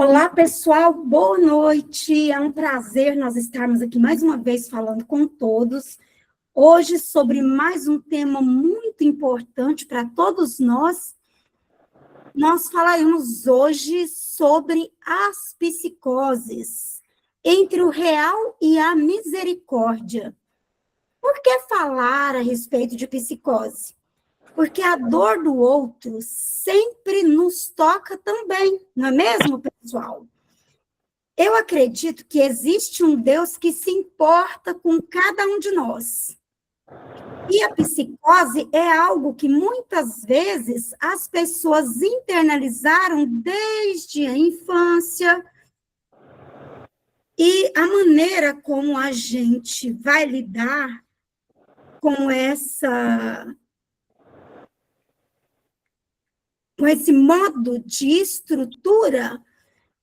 Olá, pessoal, boa noite. É um prazer nós estarmos aqui mais uma vez falando com todos. Hoje, sobre mais um tema muito importante para todos nós. Nós falaremos hoje sobre as psicoses, entre o real e a misericórdia. Por que falar a respeito de psicose? Porque a dor do outro sempre nos toca também, não é mesmo, pessoal? Eu acredito que existe um Deus que se importa com cada um de nós. E a psicose é algo que muitas vezes as pessoas internalizaram desde a infância. E a maneira como a gente vai lidar com esse modo de estrutura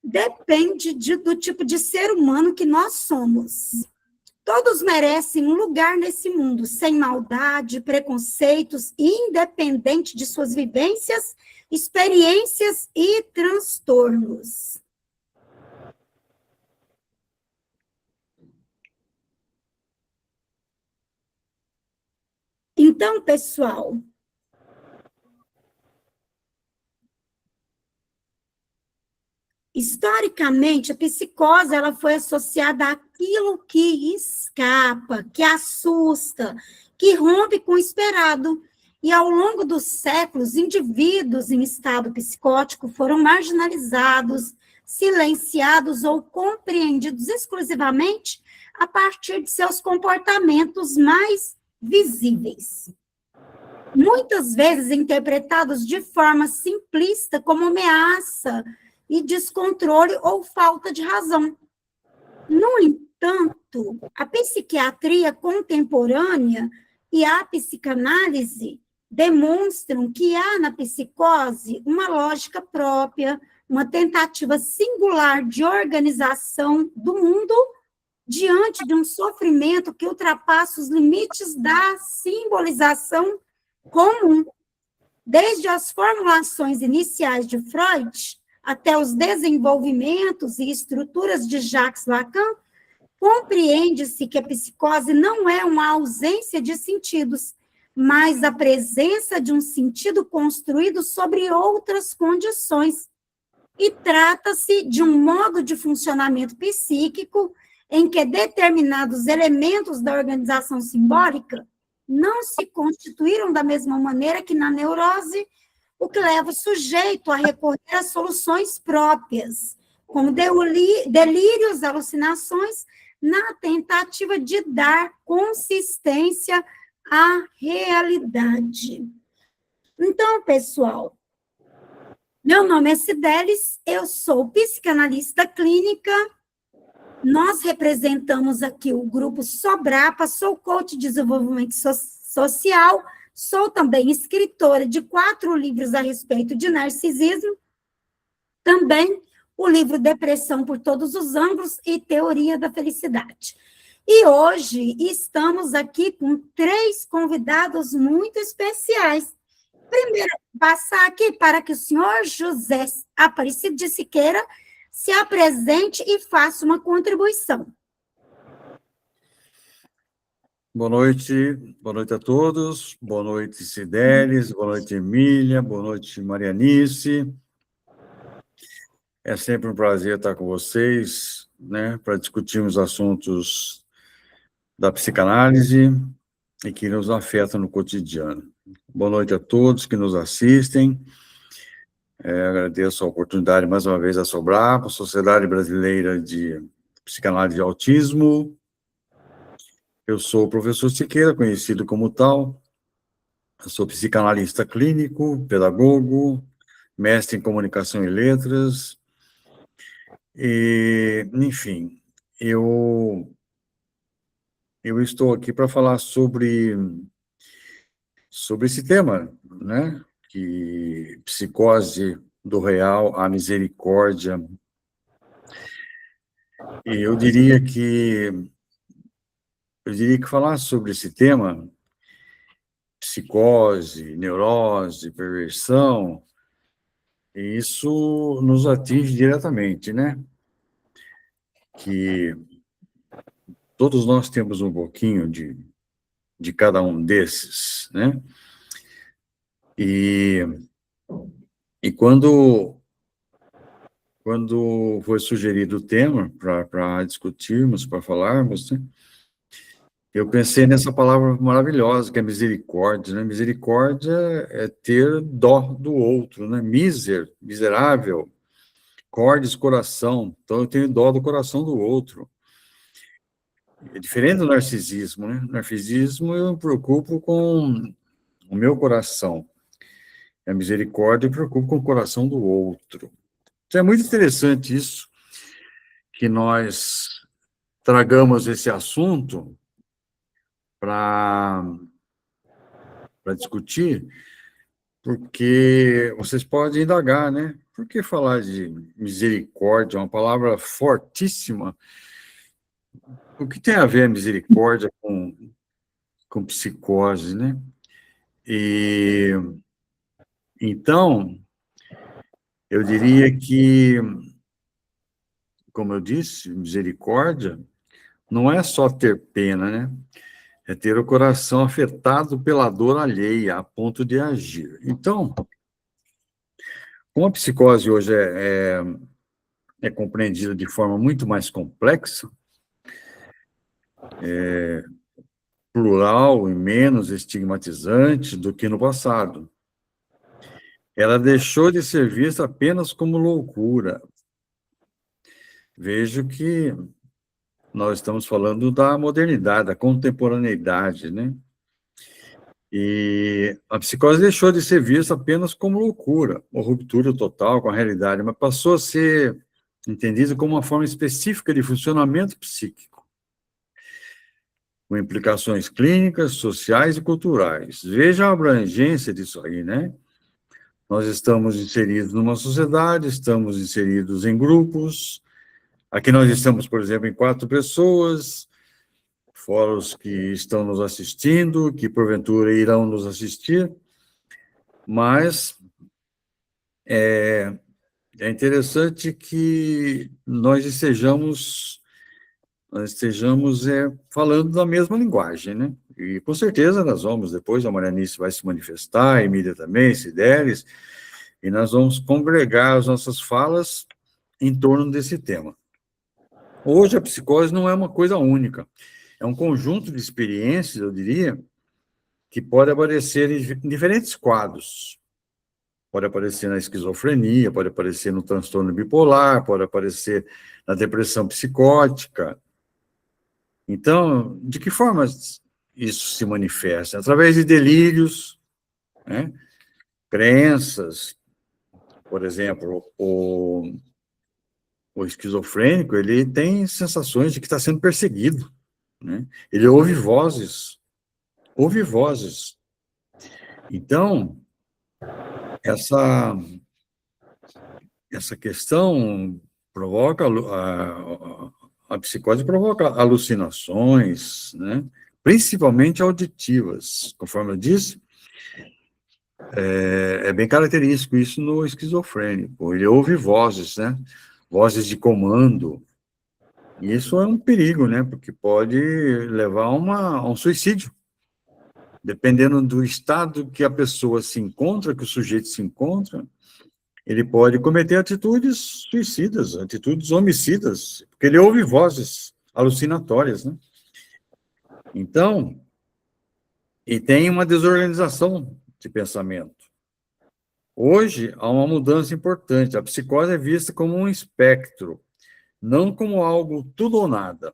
depende do tipo de ser humano que nós somos. Todos merecem um lugar nesse mundo, sem maldade, preconceitos, independente de suas vivências, experiências e transtornos. Então, pessoal, historicamente, a psicose ela foi associada àquilo que escapa, que assusta, que rompe com o esperado. E, ao longo dos séculos, indivíduos em estado psicótico foram marginalizados, silenciados ou compreendidos exclusivamente a partir de seus comportamentos mais visíveis. Muitas vezes interpretados de forma simplista como ameaça e descontrole ou falta de razão. No entanto, a psiquiatria contemporânea e a psicanálise demonstram que há na psicose uma lógica própria, uma tentativa singular de organização do mundo diante de um sofrimento que ultrapassa os limites da simbolização comum. Desde as formulações iniciais de Freud até os desenvolvimentos e estruturas de Jacques Lacan, compreende-se que a psicose não é uma ausência de sentidos, mas a presença de um sentido construído sobre outras condições. E trata-se de um modo de funcionamento psíquico em que determinados elementos da organização simbólica não se constituíram da mesma maneira que na neurose, o que leva o sujeito a recorrer a soluções próprias, como delírios, alucinações, na tentativa de dar consistência à realidade. Então, pessoal, meu nome é Cidelis, eu sou psicanalista clínica, nós representamos aqui o grupo Sobrapa, sou coach de desenvolvimento social, sou também escritora de 4 livros a respeito de narcisismo, também o livro Depressão por Todos os Ângulos e Teoria da Felicidade. E hoje estamos aqui com 3 convidados muito especiais. Primeiro, passar aqui para que o senhor José Aparecido de Siqueira se apresente e faça uma contribuição. Boa noite a todos, boa noite Cidelis, boa noite Emília, boa noite Marianice. É sempre um prazer estar com vocês, né, para discutirmos assuntos da psicanálise e que nos afetam no cotidiano. Boa noite a todos que nos assistem. Agradeço a oportunidade mais uma vez a Sobrapa, Sociedade Brasileira de Psicanálise e Autismo. Eu sou o professor Siqueira, conhecido como tal. Eu sou psicanalista clínico, pedagogo, mestre em comunicação e letras. E, enfim, eu estou aqui para falar sobre esse tema, né? Que psicose do real à misericórdia. E eu diria que falar sobre esse tema, psicose, neurose, perversão, E isso nos atinge diretamente, né? Que todos nós temos um pouquinho de cada um desses, né? E, e quando foi sugerido o tema para discutirmos, para falarmos, né? Eu pensei nessa palavra maravilhosa, que é misericórdia, né? Misericórdia é ter dó do outro, né? Miserável, cordes, coração. Então, eu tenho dó do coração do outro. É diferente do narcisismo, né? Narcisismo, eu me preocupo com o meu coração. A misericórdia, eu me preocupo com o coração do outro. Então, é muito interessante isso, que nós tragamos esse assunto para discutir, porque vocês podem indagar, né? Por que falar de misericórdia, uma palavra fortíssima? O que tem a ver a misericórdia com psicose, né? E então, eu diria que, como eu disse, misericórdia não é só ter pena, né? É ter o coração afetado pela dor alheia a ponto de agir. Então, como a psicose hoje é compreendida de forma muito mais complexa, plural e menos estigmatizante do que no passado. Ela deixou de ser vista apenas como loucura. Vejo que nós estamos falando da modernidade, da contemporaneidade, né? E a psicose deixou de ser vista apenas como loucura, ou ruptura total com a realidade, mas passou a ser entendida como uma forma específica de funcionamento psíquico, com implicações clínicas, sociais e culturais. Veja a abrangência disso aí, né? Nós estamos inseridos numa sociedade, estamos inseridos em grupos. Aqui nós estamos, por exemplo, em 4 pessoas, fora os que estão nos assistindo, que porventura irão nos assistir, mas é interessante que nós estejamos falando da mesma linguagem, né? E com certeza nós vamos, depois a Marianice vai se manifestar, a Emília também, Cideres, e nós vamos congregar as nossas falas em torno desse tema. Hoje a psicose não é uma coisa única, é um conjunto de experiências, eu diria, que pode aparecer em diferentes quadros. Pode aparecer na esquizofrenia, pode aparecer no transtorno bipolar, pode aparecer na depressão psicótica. Então, de que forma isso se manifesta? Através de delírios, né? Crenças. Por exemplo, o esquizofrênico, ele tem sensações de que está sendo perseguido, né? Ele ouve vozes. Então, essa questão provoca, a psicose provoca alucinações, né? Principalmente auditivas, conforme eu disse, é bem característico isso no esquizofrênico, ele ouve vozes, né? Vozes de comando, e isso é um perigo, né? Porque pode levar a um suicídio, dependendo do estado que a pessoa se encontra, que o sujeito se encontra, ele pode cometer atitudes suicidas, atitudes homicidas, porque ele ouve vozes alucinatórias, né? Então, e tem uma desorganização de pensamento. Hoje, há uma mudança importante. A psicose é vista como um espectro, não como algo tudo ou nada.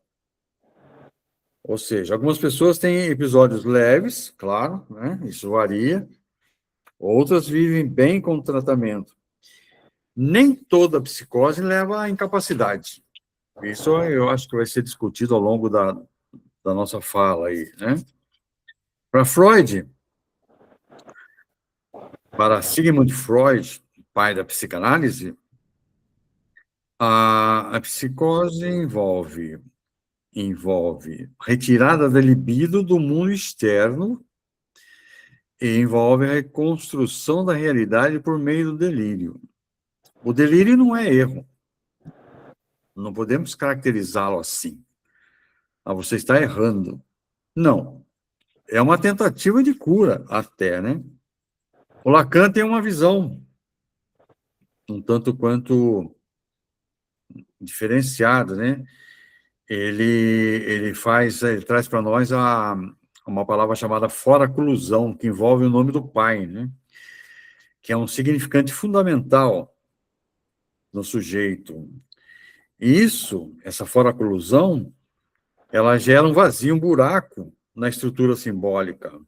Ou seja, algumas pessoas têm episódios leves, claro, né? Isso varia. Outras vivem bem com o tratamento. Nem toda psicose leva à incapacidade. Isso eu acho que vai ser discutido ao longo da nossa fala aí, né? Para Freud, para Sigmund Freud, pai da psicanálise, a psicose envolve retirada da libido do mundo externo e envolve a reconstrução da realidade por meio do delírio. O delírio não é erro. Não podemos caracterizá-lo assim. Você está errando. Não. É uma tentativa de cura, até, né? O Lacan tem uma visão um tanto quanto diferenciada, né? Ele traz para nós uma palavra chamada foraclusão, que envolve o nome do pai, né? Que é um significante fundamental no sujeito. E essa foraclusão, ela gera um vazio, um buraco na estrutura simbólica.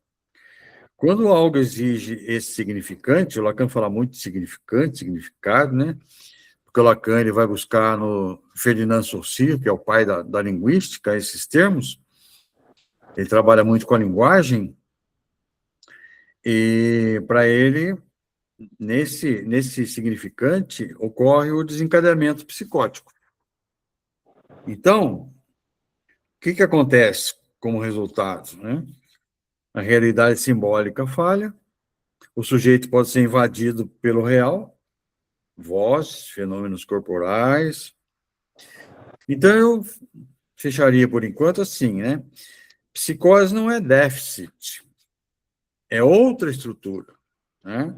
Quando algo exige esse significante, o Lacan fala muito de significante, significado, né? Porque o Lacan ele vai buscar no Ferdinand Saussure, que é o pai da linguística, esses termos. Ele trabalha muito com a linguagem, e para ele, nesse significante, ocorre o desencadeamento psicótico. Então, o que acontece como resultado, né? A realidade simbólica falha, o sujeito pode ser invadido pelo real, vozes, fenômenos corporais. Então, eu fecharia por enquanto assim, né? Psicose não é déficit, é outra estrutura, né?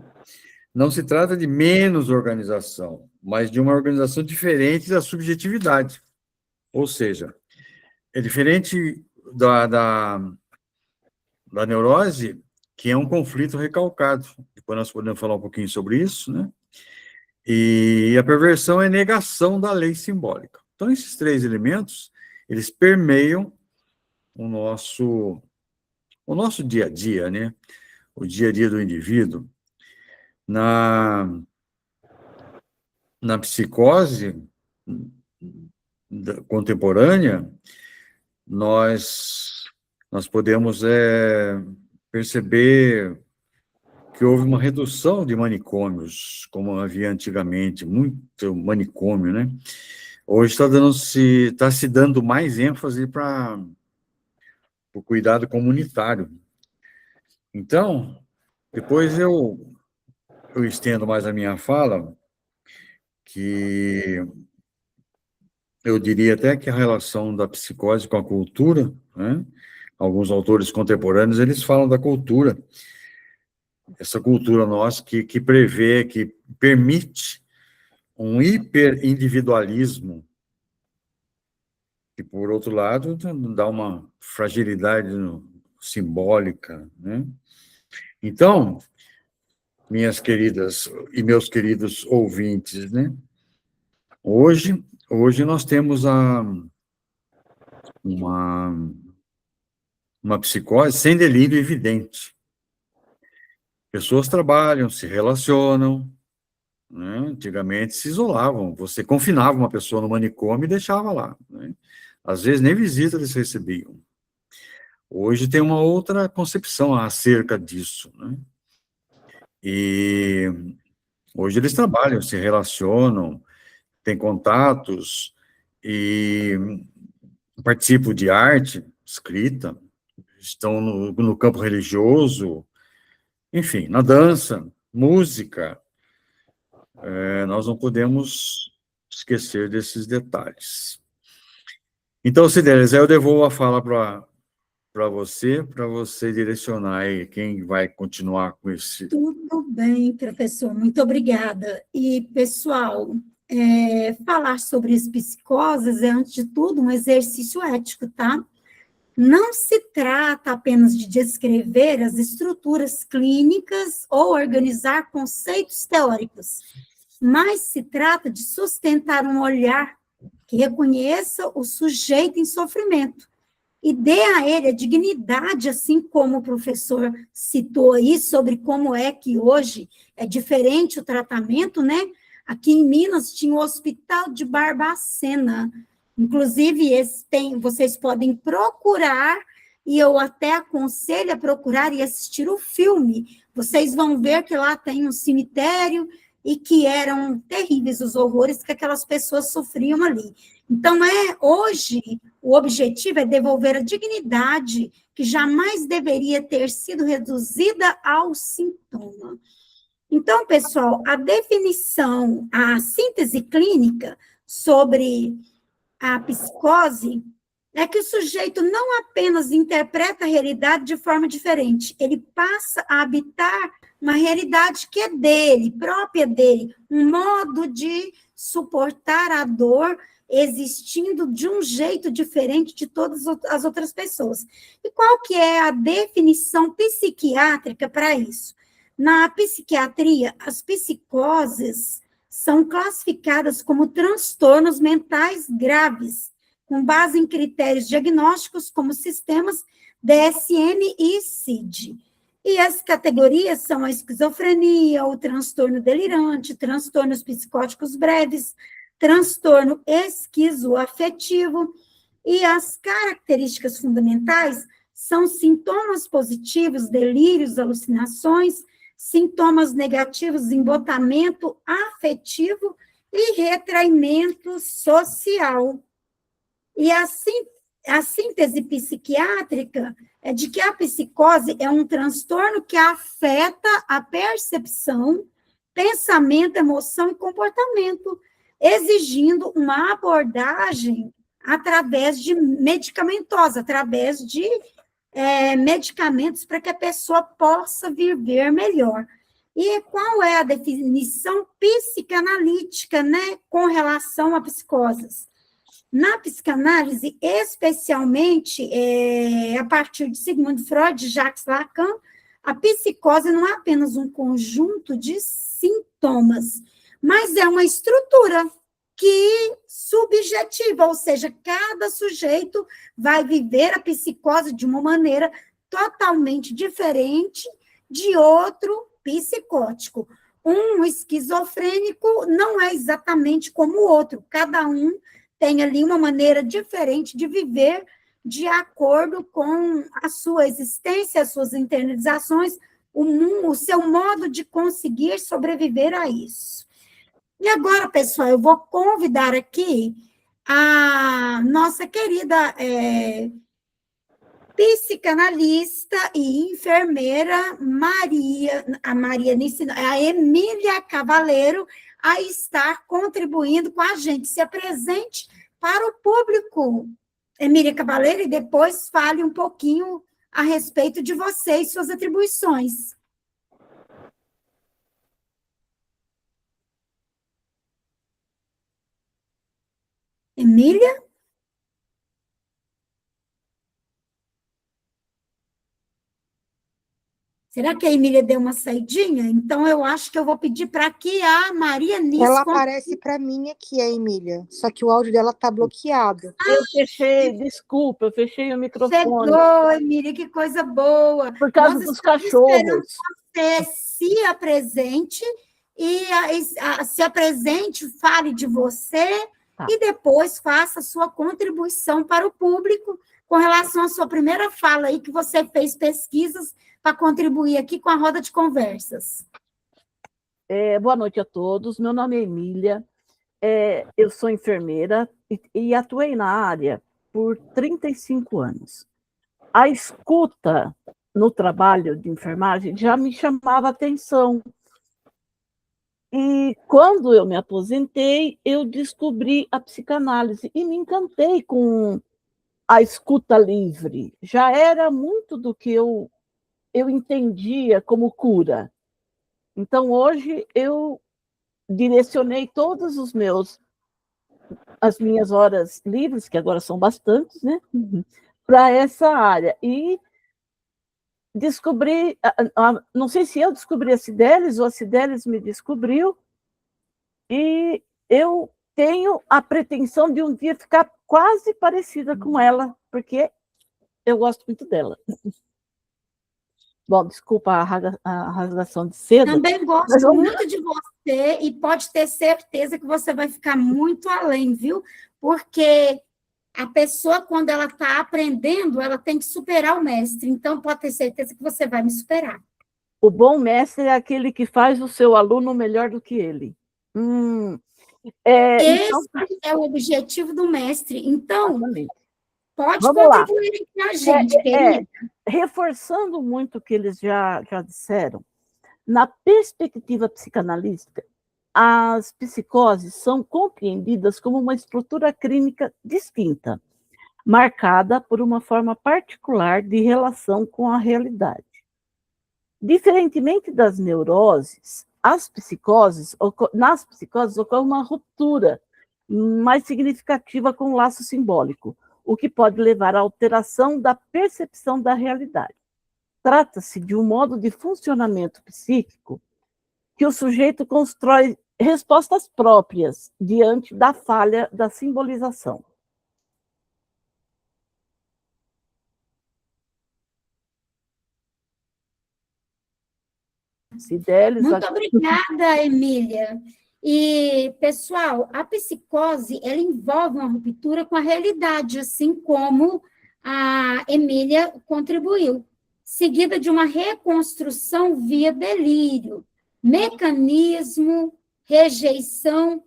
Não se trata de menos organização, mas de uma organização diferente da subjetividade. Ou seja, é diferente da neurose, que é um conflito recalcado. Depois nós podemos falar um pouquinho sobre isso, né? E a perversão é negação da lei simbólica. Então, esses três elementos, eles permeiam o nosso dia a dia, né? O dia a dia do indivíduo. Na psicose contemporânea, nós podemos perceber que houve uma redução de manicômios, como havia antigamente, muito manicômio, né? Hoje está se dando mais ênfase para o cuidado comunitário. Então, depois eu estendo mais a minha fala, que eu diria até que a relação da psicose com a cultura, né? Alguns autores contemporâneos, eles falam da cultura, essa cultura nossa que prevê, que permite um hiperindividualismo, que, por outro lado, dá uma fragilidade simbólica, né? Então, minhas queridas e meus queridos ouvintes, né? Hoje nós temos uma psicose sem delírio evidente. Pessoas trabalham, se relacionam, né? Antigamente se isolavam, você confinava uma pessoa no manicômio e deixava lá, né? Às vezes nem visita eles recebiam. Hoje tem uma outra concepção acerca disso, né? E hoje eles trabalham, se relacionam, têm contatos e participam de arte, escrita, estão no campo religioso, enfim, na dança, música. Nós não podemos esquecer desses detalhes. Então, Cidelis, eu devolvo a fala para você direcionar aí quem vai continuar com esse... Tudo bem, professor, muito obrigada. E, pessoal, falar sobre as psicoses é, antes de tudo, um exercício ético, tá? Não se trata apenas de descrever as estruturas clínicas ou organizar conceitos teóricos, mas se trata de sustentar um olhar que reconheça o sujeito em sofrimento e dê a ele a dignidade, assim como o professor citou aí, sobre como é que hoje é diferente o tratamento, né? Aqui em Minas tinha o Hospital de Barbacena, inclusive vocês podem procurar, e eu até aconselho a procurar e assistir o filme. Vocês vão ver que lá tem um cemitério e que eram terríveis os horrores que aquelas pessoas sofriam ali. Então, hoje, o objetivo é devolver a dignidade que jamais deveria ter sido reduzida ao sintoma. Então, pessoal, a definição, a síntese clínica sobre a psicose é que o sujeito não apenas interpreta a realidade de forma diferente, ele passa a habitar uma realidade que é dele, própria dele, um modo de suportar a dor existindo de um jeito diferente de todas as outras pessoas. E qual que é a definição psiquiátrica para isso? Na psiquiatria, as psicoses são classificadas como transtornos mentais graves, com base em critérios diagnósticos como sistemas DSM e CID. E as categorias são a esquizofrenia, o transtorno delirante, transtornos psicóticos breves, transtorno esquizoafetivo, e as características fundamentais são sintomas positivos, delírios, alucinações, sintomas negativos, embotamento afetivo e retraimento social. E assim, a síntese psiquiátrica é de que a psicose é um transtorno que afeta a percepção, pensamento, emoção e comportamento, exigindo uma abordagem através de medicamentosa, através de medicamentos para que a pessoa possa viver melhor. E qual é a definição psicanalítica, né, com relação a psicoses? Na psicanálise, especialmente a partir de Sigmund Freud e Jacques Lacan, a psicose não é apenas um conjunto de sintomas, mas é uma estrutura que subjetiva, ou seja, cada sujeito vai viver a psicose de uma maneira totalmente diferente de outro psicótico. Um esquizofrênico não é exatamente como o outro, cada um tem ali uma maneira diferente de viver de acordo com a sua existência, as suas internalizações, o seu modo de conseguir sobreviver a isso. E agora, pessoal, eu vou convidar aqui a nossa querida psicanalista e enfermeira a Emília Cavaleiro, a estar contribuindo com a gente. Se apresente para o público, Emília Cavaleiro, e depois fale um pouquinho a respeito de você e suas atribuições. Emília? Será que a Emília deu uma saidinha? Então, eu acho que eu vou pedir para que a Maria Nis... Ela aparece para mim aqui, a Emília, só que o áudio dela está bloqueado. Eu fechei, desculpa, eu fechei o microfone. Chegou, Emília, que coisa boa. Por causa dos cachorros. Você se apresente e se apresente, fale de você e depois faça a sua contribuição para o público com relação à sua primeira fala aí, que você fez pesquisas para contribuir aqui com a roda de conversas. Boa noite a todos, meu nome é Emília, eu sou enfermeira e atuei na área por 35 anos. A escuta no trabalho de enfermagem já me chamava atenção. E quando eu me aposentei, eu descobri a psicanálise e me encantei com a escuta livre. Já era muito do que eu entendia como cura. Então, hoje, eu direcionei todas as minhas horas livres, que agora são bastantes, né, para essa área. E descobri, não sei se eu descobri a Cideles ou a Cideles me descobriu, e eu tenho a pretensão de um dia ficar quase parecida com ela, porque eu gosto muito dela. Bom, desculpa a rasgação de seda. Também gosto muito de você e pode ter certeza que você vai ficar muito além, viu? Porque a pessoa, quando ela está aprendendo, ela tem que superar o mestre. Então, pode ter certeza que você vai me superar. O bom mestre é aquele que faz o seu aluno melhor do que ele. Esse é o objetivo do mestre. Então, exatamente. Pode Vamos contribuir com a gente, querida. Reforçando muito o que eles já disseram, Na perspectiva psicanalítica, as psicoses são compreendidas como uma estrutura clínica distinta, marcada por uma forma particular de relação com a realidade. Diferentemente das neuroses, nas psicoses ocorre uma ruptura mais significativa com o laço simbólico, o que pode levar à alteração da percepção da realidade. Trata-se de um modo de funcionamento psíquico que o sujeito constrói respostas próprias diante da falha da simbolização. Cidelis, Muito obrigada, Emília. E, pessoal, a psicose, ela envolve uma ruptura com a realidade, assim como a Emília contribuiu, seguida de uma reconstrução via delírio, mecanismo, rejeição.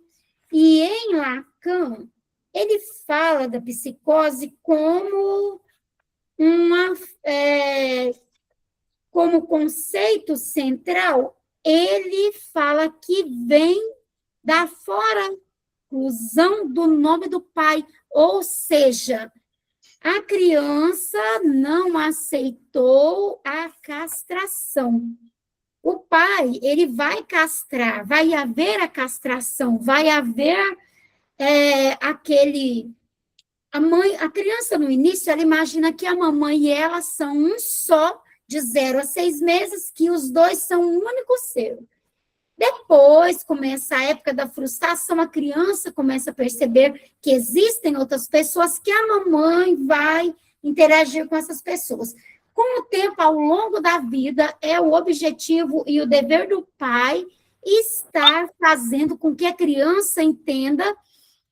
E em Lacan, ele fala da psicose como como conceito central, ele fala que vem da fora-inclusão do nome do pai, ou seja, a criança não aceitou a castração. O pai, ele vai castrar, vai haver a castração, vai haver a criança no início, ela imagina que a mamãe e ela são um só, de 0 a 6 meses, que os dois são um único ser. Depois começa a época da frustração, a criança começa a perceber que existem outras pessoas, que a mamãe vai interagir com essas pessoas. Com o tempo, ao longo da vida, é o objetivo e o dever do pai estar fazendo com que a criança entenda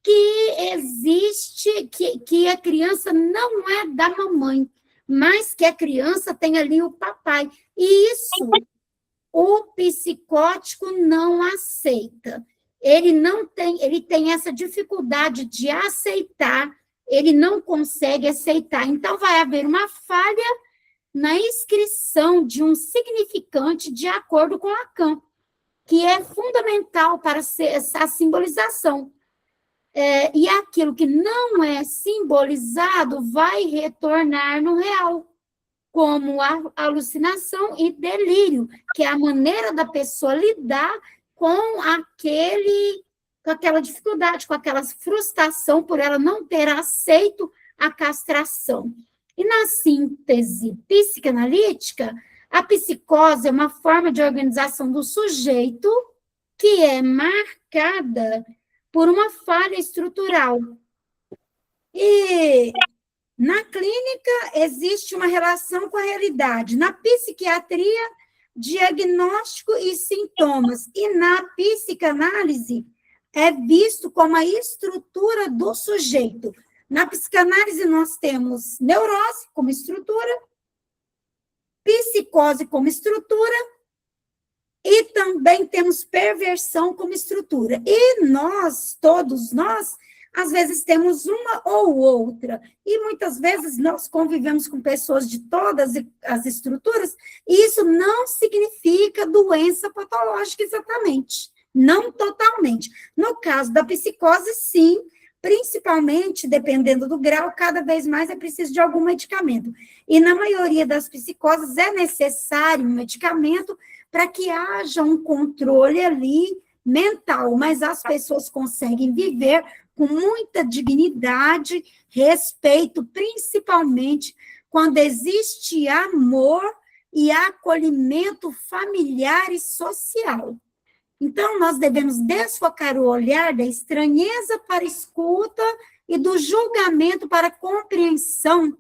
que existe, que a criança não é da mamãe, mas que a criança tem ali o papai. E isso o psicótico não aceita. Ele tem essa dificuldade de aceitar, ele não consegue aceitar. Então, vai haver uma falha na inscrição de um significante de acordo com Lacan, que é fundamental para essa simbolização. E aquilo que não é simbolizado vai retornar no real, como a alucinação e delírio, que é a maneira da pessoa lidar com aquela dificuldade, com aquela frustração por ela não ter aceito a castração. E na síntese psicanalítica, a psicose é uma forma de organização do sujeito que é marcada por uma falha estrutural. E na clínica existe uma relação com a realidade. Na psiquiatria, diagnóstico e sintomas. E na psicanálise, é visto como a estrutura do sujeito. Na psicanálise, nós temos neurose como estrutura, psicose como estrutura, e também temos perversão como estrutura. E todos nós, às vezes temos uma ou outra. E muitas vezes nós convivemos com pessoas de todas as estruturas, e isso não significa doença patológica exatamente. Não totalmente. No caso da psicose, sim, principalmente, dependendo do grau, cada vez mais é preciso de algum medicamento. E na maioria das psicoses é necessário um medicamento para que haja um controle ali mental, mas as pessoas conseguem viver com muita dignidade, respeito, principalmente quando existe amor e acolhimento familiar e social. Então, nós devemos desfocar o olhar da estranheza para a escuta e do julgamento para a compreensão,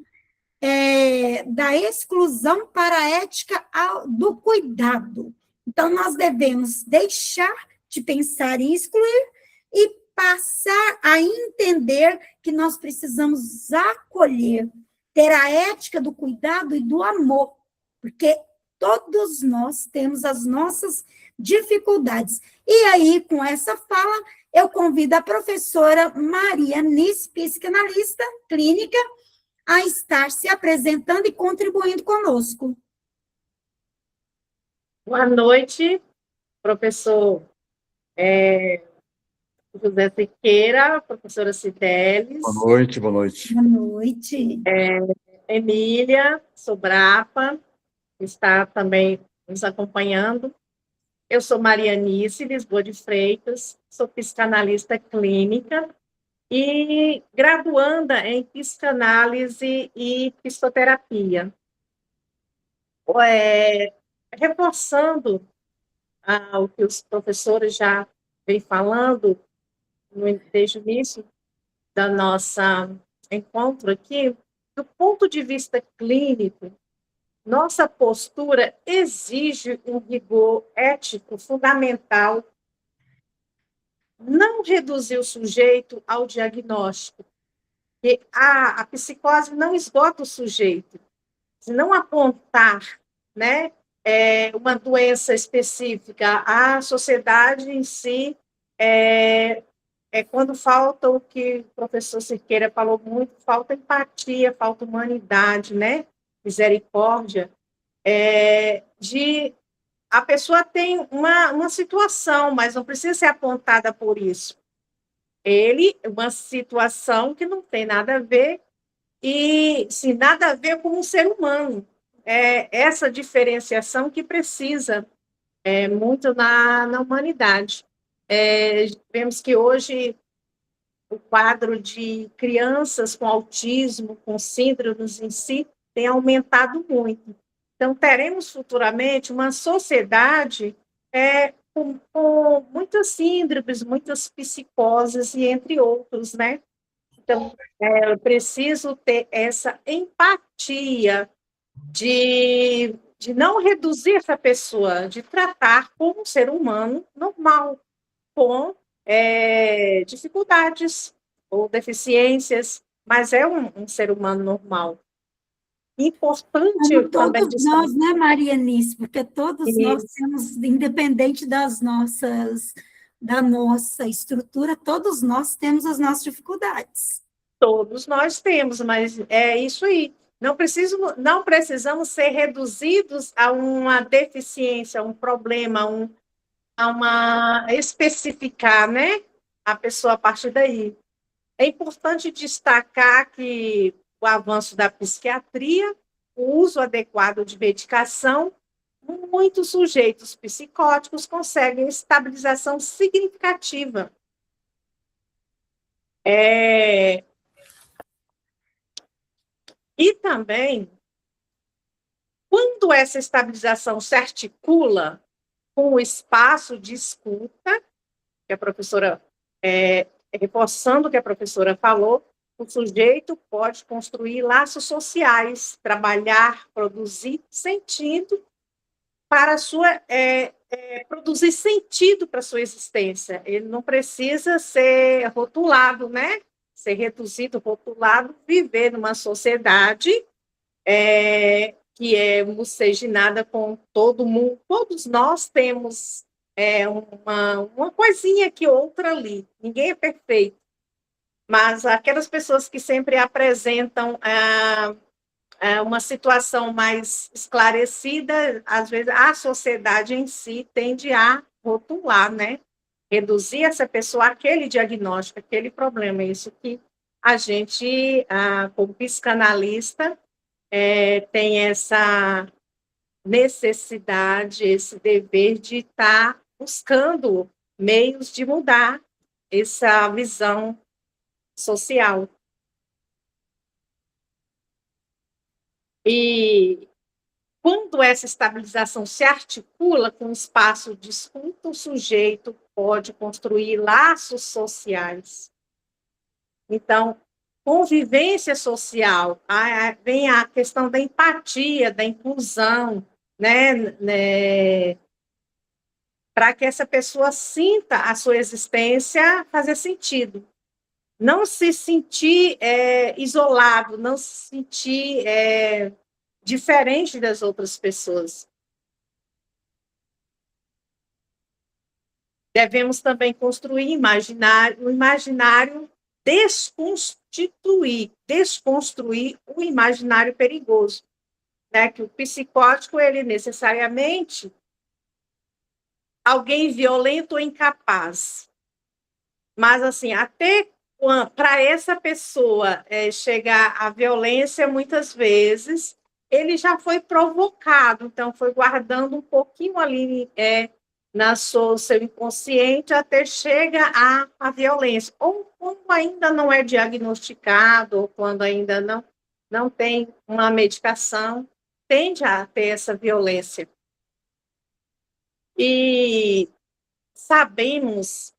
da exclusão para a ética do cuidado. Então, nós devemos deixar de pensar em excluir e passar a entender que nós precisamos acolher, ter a ética do cuidado e do amor, porque todos nós temos as nossas dificuldades. E aí, com essa fala, eu convido a professora Maria Nice, psicanalista clínica, a estar se apresentando e contribuindo conosco. Boa noite, professor José Siqueira, professora Cidelis. Boa noite, boa noite. Boa noite. Emília Sobrapa, que está também nos acompanhando. Eu sou Marianice Lisboa de Freitas, sou psicanalista clínica e graduanda em psicanálise e psicoterapia. Reforçando o que os professores já vêm falando desde o início da nossa encontro aqui, do ponto de vista clínico, nossa postura exige um rigor ético fundamental, não reduzir o sujeito ao diagnóstico, porque a psicose não esgota o sujeito, se não apontar, né, uma doença específica, a sociedade em si quando falta o que o professor Siqueira falou muito, falta empatia, falta humanidade, né? Misericórdia, a pessoa tem uma situação, mas não precisa ser apontada por isso. Uma situação que não tem nada a ver, e sim, nada a ver com um ser humano. Essa diferenciação que precisa muito na humanidade. Vemos que hoje o quadro de crianças com autismo, com síndromes em si, tem aumentado muito. Então, teremos futuramente uma sociedade com muitas síndromes, muitas psicoses, e entre outros, né? Então, eu preciso ter essa empatia de não reduzir essa pessoa, de tratar como um ser humano normal, com dificuldades ou deficiências, mas é um ser humano normal. Importante Como também todos nós, né, Marianice? Porque todos nós isso. temos, independente da nossa estrutura, todos nós temos as nossas dificuldades. Todos nós temos, mas é isso aí. Não precisamos ser reduzidos a uma deficiência, a um problema, especificar, né, a pessoa a partir daí. É importante destacar que o avanço da psiquiatria, o uso adequado de medicação, muitos sujeitos psicóticos conseguem estabilização significativa. E também, quando essa estabilização se articula com o espaço de escuta, que a professora, reforçando o que a professora falou, o sujeito pode construir laços sociais, trabalhar, produzir sentido para produzir sentido para a sua existência. Ele não precisa ser rotulado, né? Ser reduzido, rotulado, viver numa sociedade que é miscigenada com todo mundo. Todos nós temos uma coisinha aqui, outra ali. Ninguém é perfeito. Mas aquelas pessoas que sempre apresentam uma situação mais esclarecida, às vezes a sociedade em si tende a rotular, né? Reduzir essa pessoa àquele diagnóstico, aquele problema. Isso que a gente, como psicanalista, tem essa necessidade, esse dever de estar buscando meios de mudar essa visão social. E quando essa estabilização se articula com o espaço de escuta, o sujeito pode construir laços sociais. Então, convivência social, vem a questão da empatia, da inclusão, né, para que essa pessoa sinta a sua existência fazer sentido. Não se sentir isolado, não se sentir diferente das outras pessoas. Devemos também construir o imaginário, desconstruir o imaginário perigoso, né? Que o psicótico, ele necessariamente alguém violento ou incapaz. Mas, assim, até para essa pessoa chegar à violência, muitas vezes, ele já foi provocado, então foi guardando um pouquinho ali na seu inconsciente até chega à violência. Ou quando ainda não é diagnosticado, ou quando ainda não tem uma medicação, tende a ter essa violência. E sabemos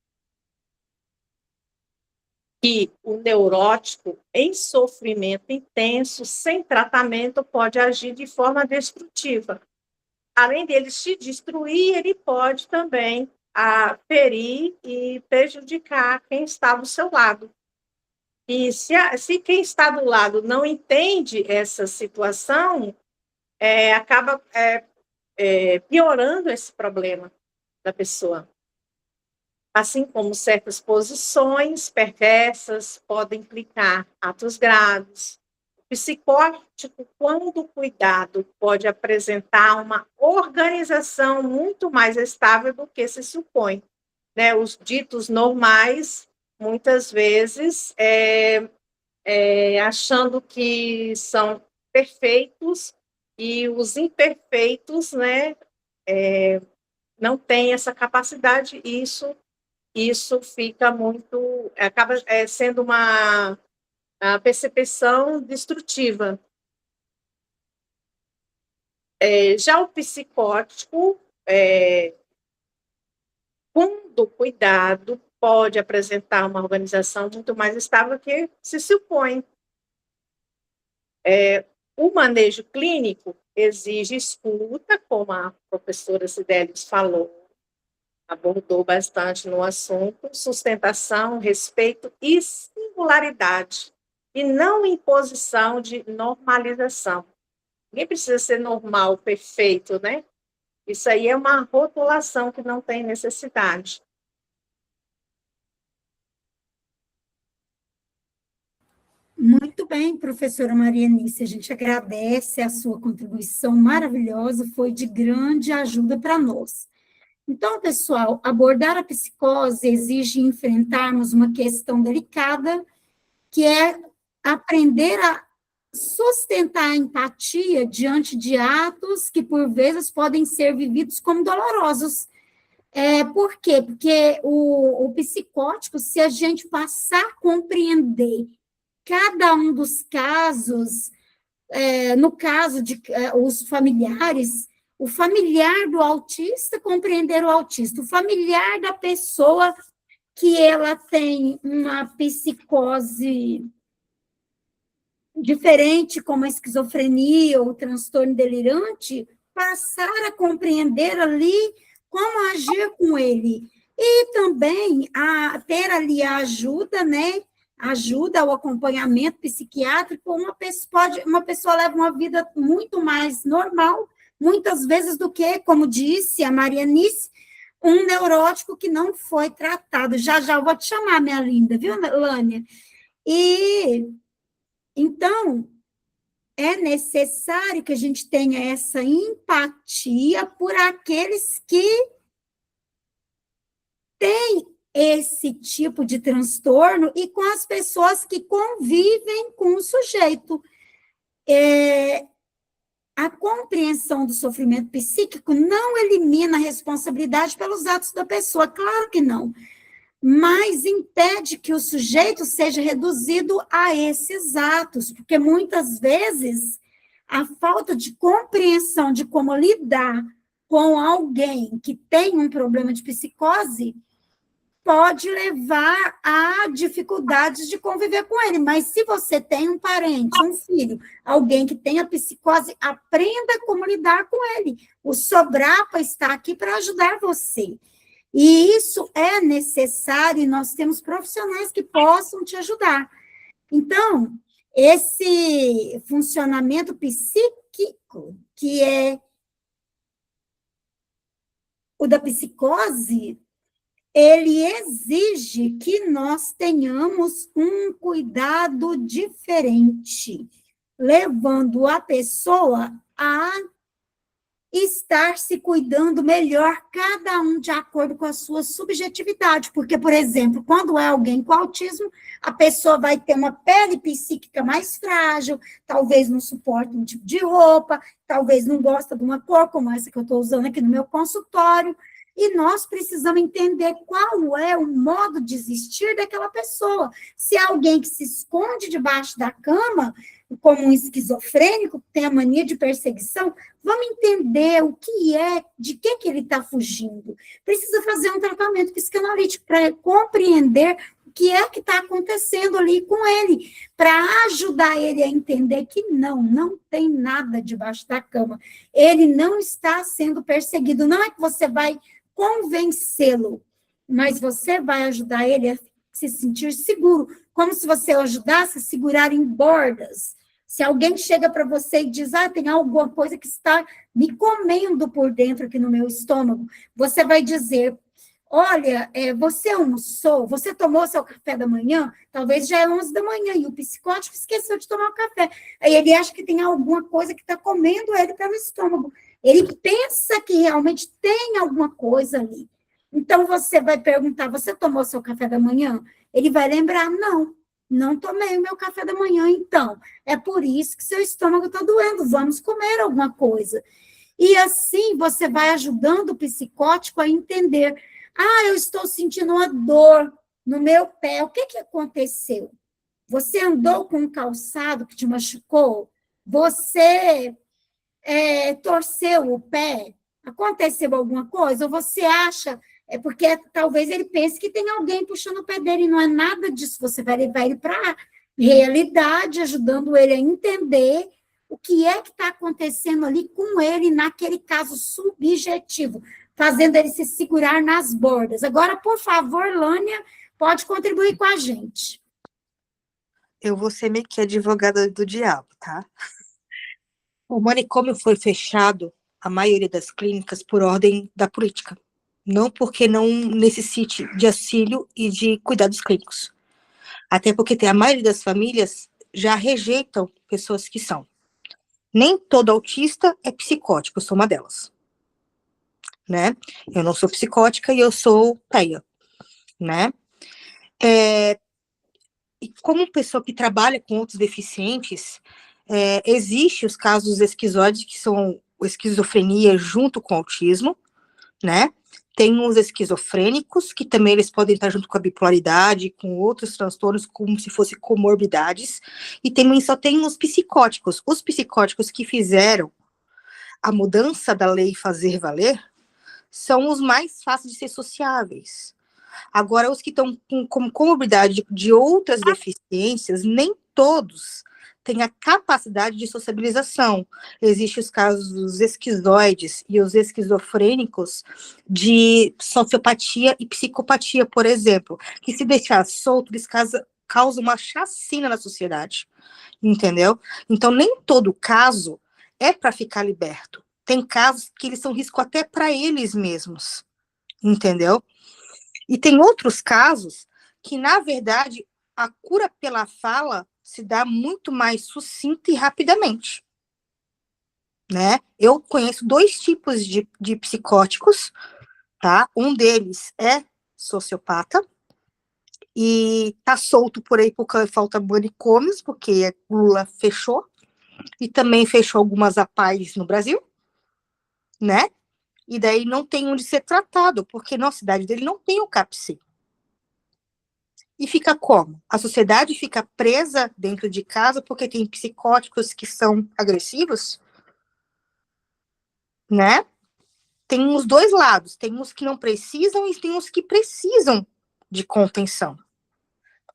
que o neurótico, em sofrimento intenso, sem tratamento, pode agir de forma destrutiva. Além dele se destruir, ele pode também ferir e prejudicar quem está do seu lado. E se quem está do lado não entende essa situação, acaba piorando esse problema da pessoa. Assim como certas posições perversas podem implicar atos graves. O psicótico, quando cuidado, pode apresentar uma organização muito mais estável do que se supõe. Né? Os ditos normais, muitas vezes, achando que são perfeitos, e os imperfeitos, né, não têm essa capacidade, e isso fica muito, acaba sendo uma percepção destrutiva. Já o psicótico, quando cuidado, pode apresentar uma organização muito mais estável que se supõe. O manejo clínico exige escuta, como a professora Cidelis falou, abordou bastante no assunto, sustentação, respeito e singularidade, e não imposição de normalização. Ninguém precisa ser normal, perfeito, né? Isso aí é uma rotulação que não tem necessidade. Muito bem, professora Marianice, a gente agradece a sua contribuição maravilhosa, foi de grande ajuda para nós. Então, pessoal, abordar a psicose exige enfrentarmos uma questão delicada, que é aprender a sustentar a empatia diante de atos que, por vezes, podem ser vividos como dolorosos. Por quê? Porque o psicótico, se a gente passar a compreender cada um dos casos, no caso de os familiares, o familiar do autista compreender o autista, o familiar da pessoa que ela tem uma psicose diferente, como a esquizofrenia ou o transtorno delirante, passar a compreender ali como agir com ele. E também a ter ali a ajuda, né? Ajuda ao acompanhamento psiquiátrico, uma pessoa leva uma vida muito mais normal, muitas vezes, do que, como disse a Marianice, um neurótico que não foi tratado. Já eu vou te chamar, minha linda, viu, Lânia? E, então, é necessário que a gente tenha essa empatia por aqueles que têm esse tipo de transtorno e com as pessoas que convivem com o sujeito. A compreensão do sofrimento psíquico não elimina a responsabilidade pelos atos da pessoa, claro que não, mas impede que o sujeito seja reduzido a esses atos, porque muitas vezes a falta de compreensão de como lidar com alguém que tem um problema de psicose pode levar a dificuldades de conviver com ele. Mas se você tem um parente, um filho, alguém que tenha psicose, aprenda como lidar com ele. O Sobrapa está aqui para ajudar você. E isso é necessário, e nós temos profissionais que possam te ajudar. Então, esse funcionamento psíquico, que é o da psicose, ele exige que nós tenhamos um cuidado diferente, levando a pessoa a estar se cuidando melhor, cada um de acordo com a sua subjetividade. Porque, por exemplo, quando é alguém com autismo, a pessoa vai ter uma pele psíquica mais frágil, talvez não suporte um tipo de roupa, talvez não gosta de uma cor como essa que eu estou usando aqui no meu consultório, e nós precisamos entender qual é o modo de existir daquela pessoa. Se é alguém que se esconde debaixo da cama, como um esquizofrênico, que tem a mania de perseguição, vamos entender o que é, de que ele está fugindo. Precisa fazer um tratamento psicanalítico para compreender o que é que está acontecendo ali com ele, para ajudar ele a entender que não tem nada debaixo da cama. Ele não está sendo perseguido. Não é que você vai convencê-lo, mas você vai ajudar ele a se sentir seguro, como se você ajudasse a segurar em bordas. Se alguém chega para você e diz, tem alguma coisa que está me comendo por dentro aqui no meu estômago, você vai dizer, olha, você almoçou, você tomou seu café da manhã, talvez já é 11 da manhã, e o psicótico esqueceu de tomar o café. Aí ele acha que tem alguma coisa que está comendo ele pelo estômago. Ele pensa que realmente tem alguma coisa ali. Então, você vai perguntar, você tomou seu café da manhã? Ele vai lembrar, não tomei o meu café da manhã, então. É por isso que seu estômago está doendo, vamos comer alguma coisa. E assim, você vai ajudando o psicótico a entender, eu estou sentindo uma dor no meu pé, o que aconteceu? Você andou com um calçado que te machucou? Você torceu o pé? Aconteceu alguma coisa? Ou você acha, porque talvez ele pense que tem alguém puxando o pé dele, não é nada disso, você vai levar ele para a realidade, ajudando ele a entender o que é que está acontecendo ali com ele, naquele caso subjetivo, fazendo ele se segurar nas bordas. Agora, por favor, Lânia, pode contribuir com a gente. Eu vou ser meio que advogada do diabo, tá? O manicômio foi fechado, a maioria das clínicas, por ordem da política. Não porque não necessite de auxílio e de cuidados clínicos. Até porque a maioria das famílias já rejeitam pessoas que são. Nem todo autista é psicótico, eu sou uma delas. Né? Eu não sou psicótica e eu sou TEA, né? E como pessoa que trabalha com outros deficientes, existe os casos esquizoides, que são esquizofrenia junto com autismo, né? Tem os esquizofrênicos, que também eles podem estar junto com a bipolaridade, com outros transtornos, como se fossem comorbidades, e também só tem os psicóticos. Os psicóticos que fizeram a mudança da lei fazer valer são os mais fáceis de ser sociáveis. Agora, os que estão com comorbidade de outras deficiências, nem todos têm a capacidade de sociabilização. Existem os casos dos esquizoides e os esquizofrênicos de sociopatia e psicopatia, por exemplo, que se deixar solto, eles causam uma chacina na sociedade, entendeu? Então, nem todo caso é para ficar liberto. Tem casos que eles são risco até para eles mesmos, entendeu? E tem outros casos que, na verdade, a cura pela fala se dá muito mais sucinta e rapidamente, né? Eu conheço 2 tipos de psicóticos, tá? Um deles é sociopata e tá solto por aí porque falta manicômios, porque Lula fechou, e também fechou algumas APAES no Brasil, né? E daí não tem onde ser tratado, porque na cidade dele não tem o CAPC. E fica como? A sociedade fica presa dentro de casa porque tem psicóticos que são agressivos, né? Tem os 2 lados, tem uns que não precisam e tem uns que precisam de contenção.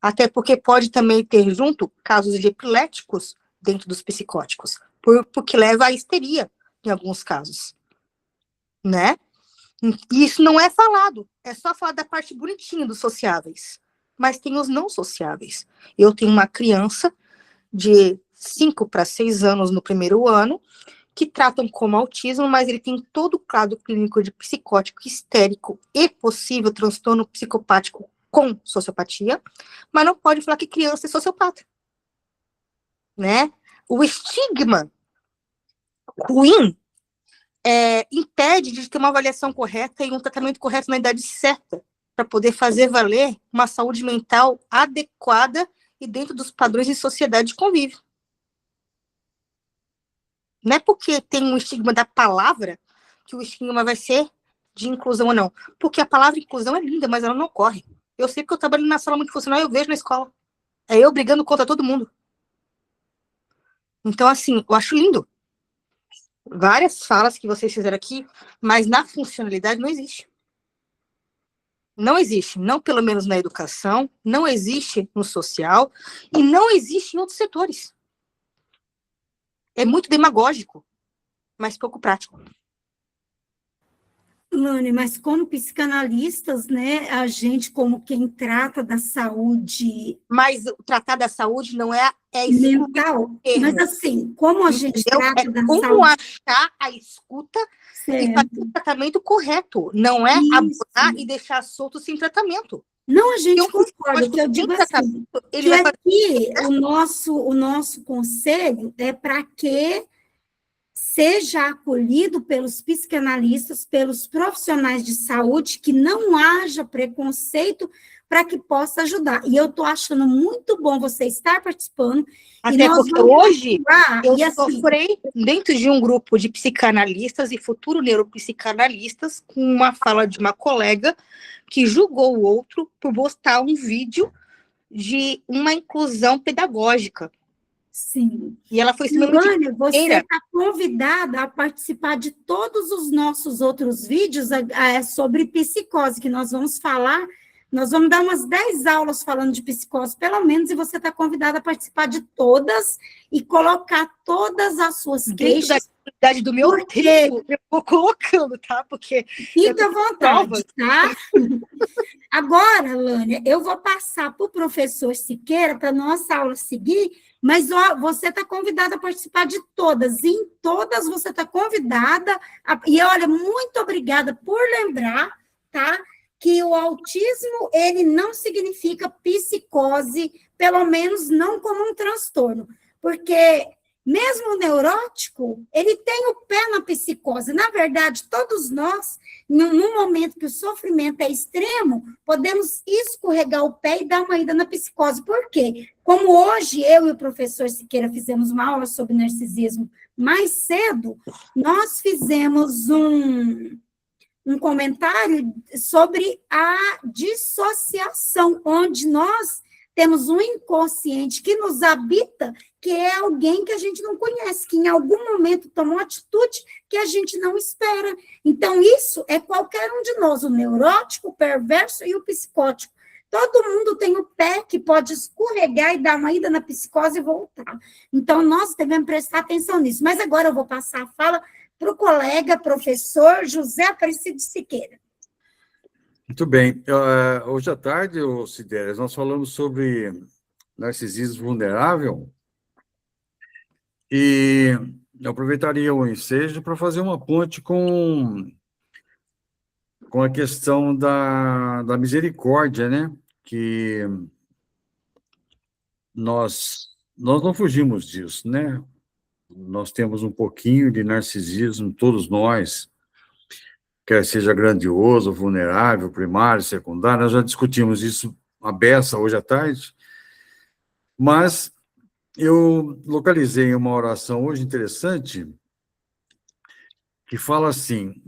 Até porque pode também ter junto casos de epiléticos dentro dos psicóticos, porque leva à histeria em alguns casos, né? E isso não é falado, é só falar da parte bonitinha dos sociáveis, mas tem os não sociáveis. Eu tenho uma criança de 5 para 6 anos no primeiro ano, que tratam como autismo, mas ele tem todo o quadro clínico de psicótico, histérico e possível transtorno psicopático com sociopatia, mas não pode falar que criança é sociopata, né? O estigma ruim impede de ter uma avaliação correta e um tratamento correto na idade certa, para poder fazer valer uma saúde mental adequada e dentro dos padrões de sociedade de convívio. Não é porque tem um estigma da palavra que o estigma vai ser de inclusão ou não. Porque a palavra inclusão é linda, mas ela não ocorre. Eu sei que eu trabalho na sala multifuncional e eu vejo na escola. É eu brigando contra todo mundo. Então, assim, eu acho lindo. Várias falas que vocês fizeram aqui, mas na funcionalidade não existe. Não existe, não pelo menos na educação, não existe no social e não existe em outros setores. É muito demagógico, mas pouco prático. Lani, mas como psicanalistas, né, a gente como quem trata da saúde Mas tratar da saúde não é mental, mas assim, como a gente trata da como saúde... achar a escuta e Certo. fazer o tratamento correto, não é Isso. abordar e deixar solto sem tratamento. Não, a gente Eu concorda, que eu digo assim, ele que vai fazer aqui o nosso conselho é para que seja acolhido pelos psicanalistas, pelos profissionais de saúde, que não haja preconceito para que possa ajudar. E eu estou achando muito bom você estar participando. Até porque hoje eu assim, sofri dentro de um grupo de psicanalistas e futuro neuropsicanalistas com uma fala de uma colega que julgou o outro por postar um vídeo de uma inclusão pedagógica. Sim. E ela foi Lani, você está convidada a participar de todos os nossos outros vídeos sobre psicose, que nós vamos falar, nós vamos dar umas 10 aulas falando de psicose, pelo menos, e você está convidada a participar de todas e colocar todas as suas queixas. Dentro da qualidade do meu tempo, eu vou colocando, tá? Porque fica à vontade, tá? Agora, Lânia, eu vou passar para o professor Siqueira, para a nossa aula seguir, mas você está convidada a participar de todas, e em todas você está convidada, e olha, muito obrigada por lembrar, tá? Que o autismo, ele não significa psicose, pelo menos não como um transtorno, porque mesmo o neurótico, ele tem o pé na psicose. Na verdade, todos nós, no momento que o sofrimento é extremo, podemos escorregar o pé e dar uma ida na psicose. Por quê? Como hoje eu e o professor Siqueira fizemos uma aula sobre narcisismo mais cedo, nós fizemos um comentário sobre a dissociação, onde nós temos um inconsciente que nos habita, que é alguém que a gente não conhece, que em algum momento tomou atitude que a gente não espera. Então, isso é qualquer um de nós, o neurótico, o perverso e o psicótico. Todo mundo tem o pé que pode escorregar e dar uma ida na psicose e voltar. Então, nós devemos prestar atenção nisso. Mas agora eu vou passar a fala para o colega, professor José Aparecido Siqueira. Muito bem. Hoje à tarde, Sidélias, nós falamos sobre narcisismo vulnerável e eu aproveitaria o ensejo para fazer uma ponte com a questão da misericórdia, né? Que nós não fugimos disso, né? Nós temos um pouquinho de narcisismo, todos nós, quer seja grandioso, vulnerável, primário, secundário, nós já discutimos isso à beça hoje à tarde, mas eu localizei uma oração hoje interessante que fala assim: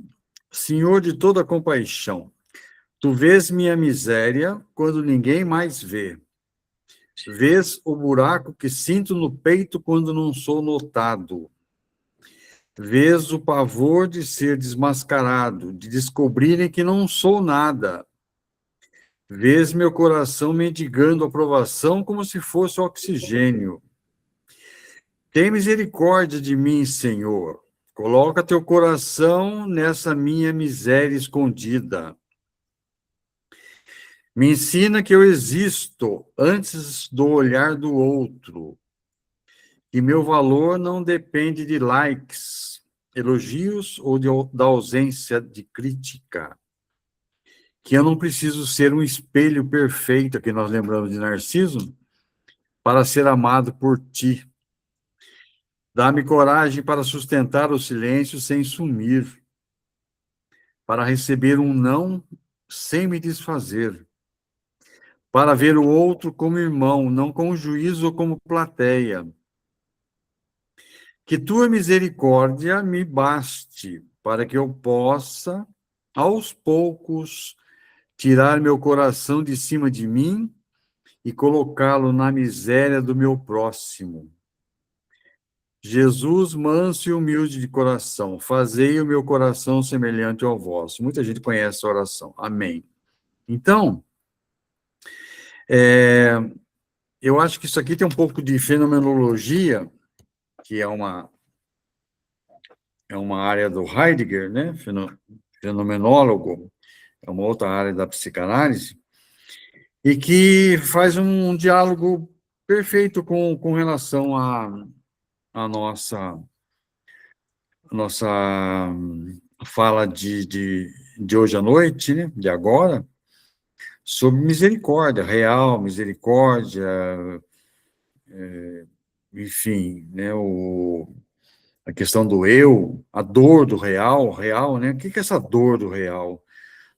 Senhor de toda compaixão, tu vês minha miséria quando ninguém mais vê. Vês o buraco que sinto no peito quando não sou notado. Vês o pavor de ser desmascarado, de descobrirem que não sou nada. Vês meu coração mendigando aprovação como se fosse oxigênio. Tem misericórdia de mim, Senhor. Coloca teu coração nessa minha miséria escondida. Me ensina que eu existo antes do olhar do outro. Que meu valor não depende de likes, elogios ou da ausência de crítica. Que eu não preciso ser um espelho perfeito, que nós lembramos de Narciso, para ser amado por ti. Dá-me coragem para sustentar o silêncio sem sumir, para receber um não sem me desfazer, para ver o outro como irmão, não com juízo ou como plateia. Que tua misericórdia me baste, para que eu possa, aos poucos, tirar meu coração de cima de mim e colocá-lo na miséria do meu próximo. Jesus, manso e humilde de coração, fazei o meu coração semelhante ao vosso. Muita gente conhece essa oração. Amém. Então, eu acho que isso aqui tem um pouco de fenomenologia, que é uma área do Heidegger, né? Fenomenólogo, é uma outra área da psicanálise, e que faz um diálogo perfeito com relação à nossa fala de hoje à noite, né? De agora, sobre misericórdia, real, misericórdia, enfim, né? A questão do eu, a dor do real, né? O que é essa dor do real?